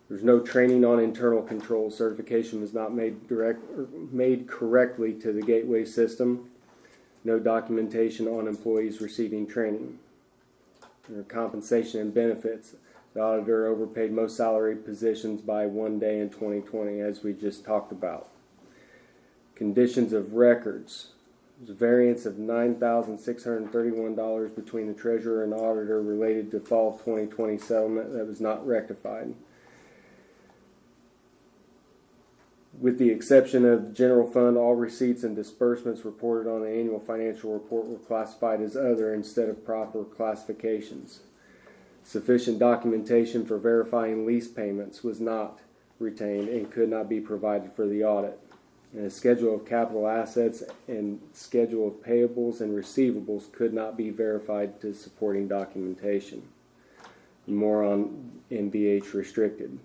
There's no training on internal control. Certification was not made correctly to the gateway system. No documentation on employees receiving training. Compensation and benefits. The auditor overpaid most salary positions by 1 day in 2020, as we just talked about. Conditions of records. There's a variance of $9,631 between the treasurer and auditor related to fall 2020 settlement that was not rectified. With the exception of general fund, all receipts and disbursements reported on the annual financial report were classified as other instead of proper classifications. Sufficient documentation for verifying lease payments was not retained and could not be provided for the audit. And a schedule of capital assets and schedule of payables and receivables could not be verified to supporting documentation. More on MVH restricted.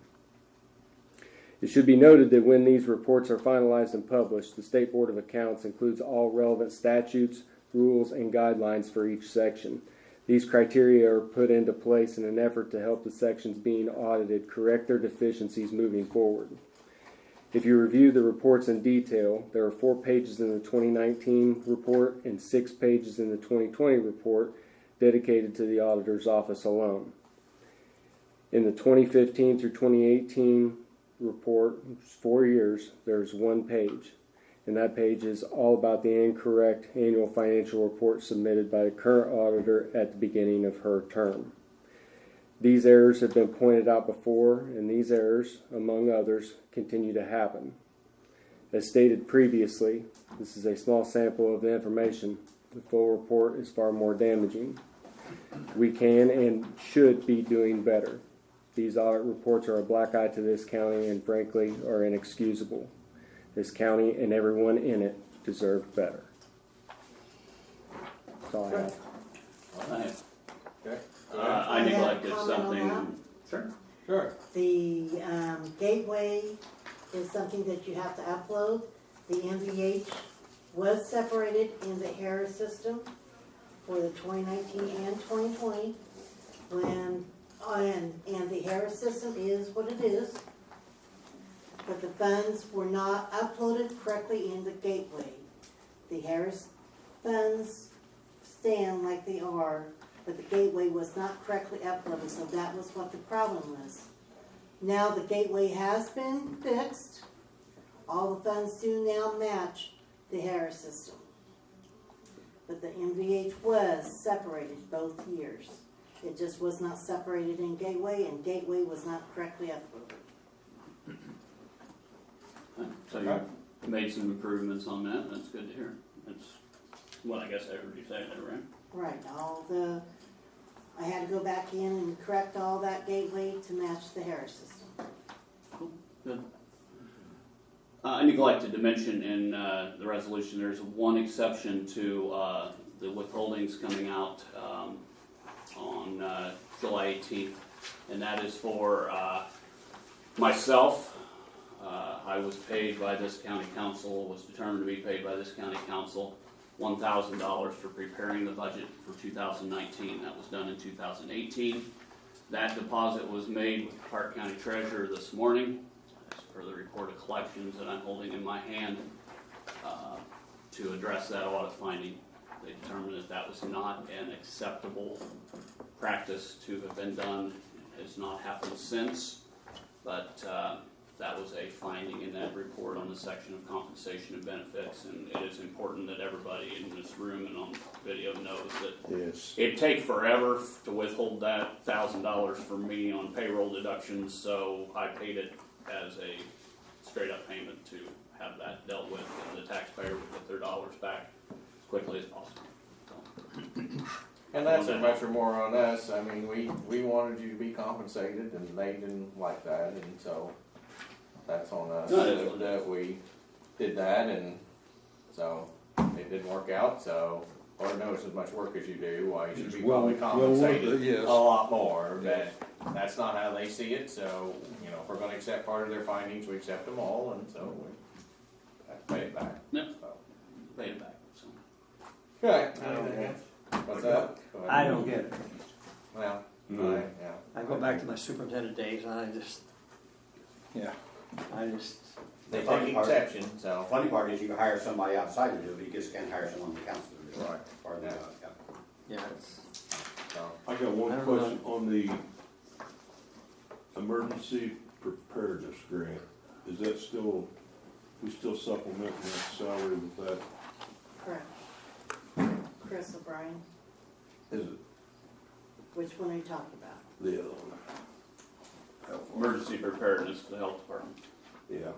It should be noted that when these reports are finalized and published, the State Board of Accounts includes all relevant statutes, rules, and guidelines for each section. These criteria are put into place in an effort to help the sections being audited correct their deficiencies moving forward. If you review the reports in detail, there are 4 pages in the 2019 report and 6 pages in the 2020 report dedicated to the auditor's office alone. In the 2015 through 2018 report, 4 years, there's 1 page. And that page is all about the incorrect annual financial report submitted by the current auditor at the beginning of her term. These errors have been pointed out before, and these errors, among others, continue to happen. As stated previously, this is a small sample of the information. The full report is far more damaging. We can and should be doing better. These audit reports are a black eye to this county and frankly are inexcusable. This county and everyone in it deserve better. That's all I have. Okay. I neglected comment on something. that? Sure. Sure. The gateway is something that you have to upload. The MVH was separated in the Harris system. for the 2019 and 2020, when, and the Harris system is what it is, but the funds were not uploaded correctly in the gateway. The Harris funds stand like they are, but the gateway was not correctly uploaded, so that was what the problem was. Now the gateway has been fixed. All the funds do now match the Harris system. But the MVH was separated both years. It just was not separated in gateway, and gateway was not correctly uploaded. So you made some improvements on that, that's good to hear. That's what I guess I heard you say there, right? Right, I had to go back in and correct all that gateway to match the Harris system. Cool, good. I neglected to mention in the resolution, there's one exception to the withholdings coming out on July 18th, and that is for myself. I was paid by this county council, was determined to be paid by this county council $1,000 for preparing the budget for 2019. That was done in 2018. That deposit was made with the Parke County Treasurer this morning, as per the report of collections that I'm holding in my hand, to address that audit finding. They determined that that was not an acceptable practice to have been done. It has not happened since, but that was a finding in that report on the section of compensation and benefits, and it is important that everybody in this room and on video knows that it'd take forever to withhold that $1,000 from me on payroll deductions, so I paid it as a straight up payment to have that dealt with, and the taxpayer would get their dollars back as quickly as possible. So. And that's as much or more on us. I mean, we wanted you to be compensated, and they didn't like that, and so that's on us that we did that, and so it didn't work out. So Lord knows as much work as you do, why you should be probably compensated a lot more. But that's not how they see it. So if we're going to accept part of their findings, we accept them all, and so we have to pay it back. Yep. So. Pay it back. So. Okay. What's that? I don't get it. Well, I go back to my superintendent days, and I just they take exception. So The funny part is you can hire somebody outside to do it, but you just can't hire someone in the council to do it. Right. Or the, I got one question on the emergency preparedness grant. Is that still, we still supplementing that salary with that? Correct. Chris O'Brien, Is it which one are you talking about? the other one? Emergency preparedness for the health department. Yeah.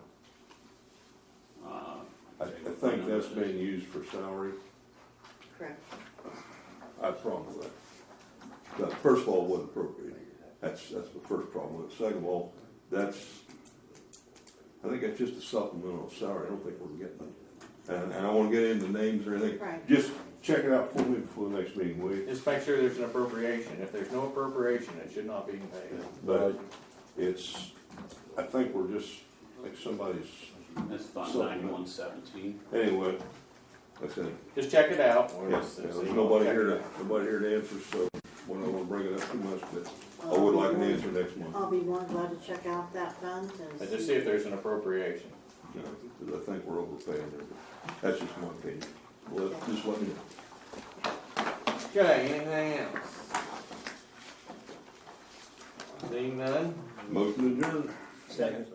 I think that's being used for salary. Correct. I have a problem with that. Now, first of all, it wasn't appropriate. That's the first problem with it. Second of all, I think that's just a supplemental salary. I don't think we're getting it. And I want to get into names or anything. Right. Just check it out for me before the next meeting, will you? just make sure there's an appropriation. If there's no appropriation, it should not be paid. But I think we're just, like somebody's, That's Fund 9117. anyway, that's it. Just check it out. There's nobody here to answer, so I don't want to bring it up too much, but I would like an answer next month. I'll be more than glad to check out that fund and Just see if there's an appropriation. Because I think we're overpaying there, but that's just my opinion. Well, just let me know. Okay, anything else? Seeing none? Motion adjourned. Second.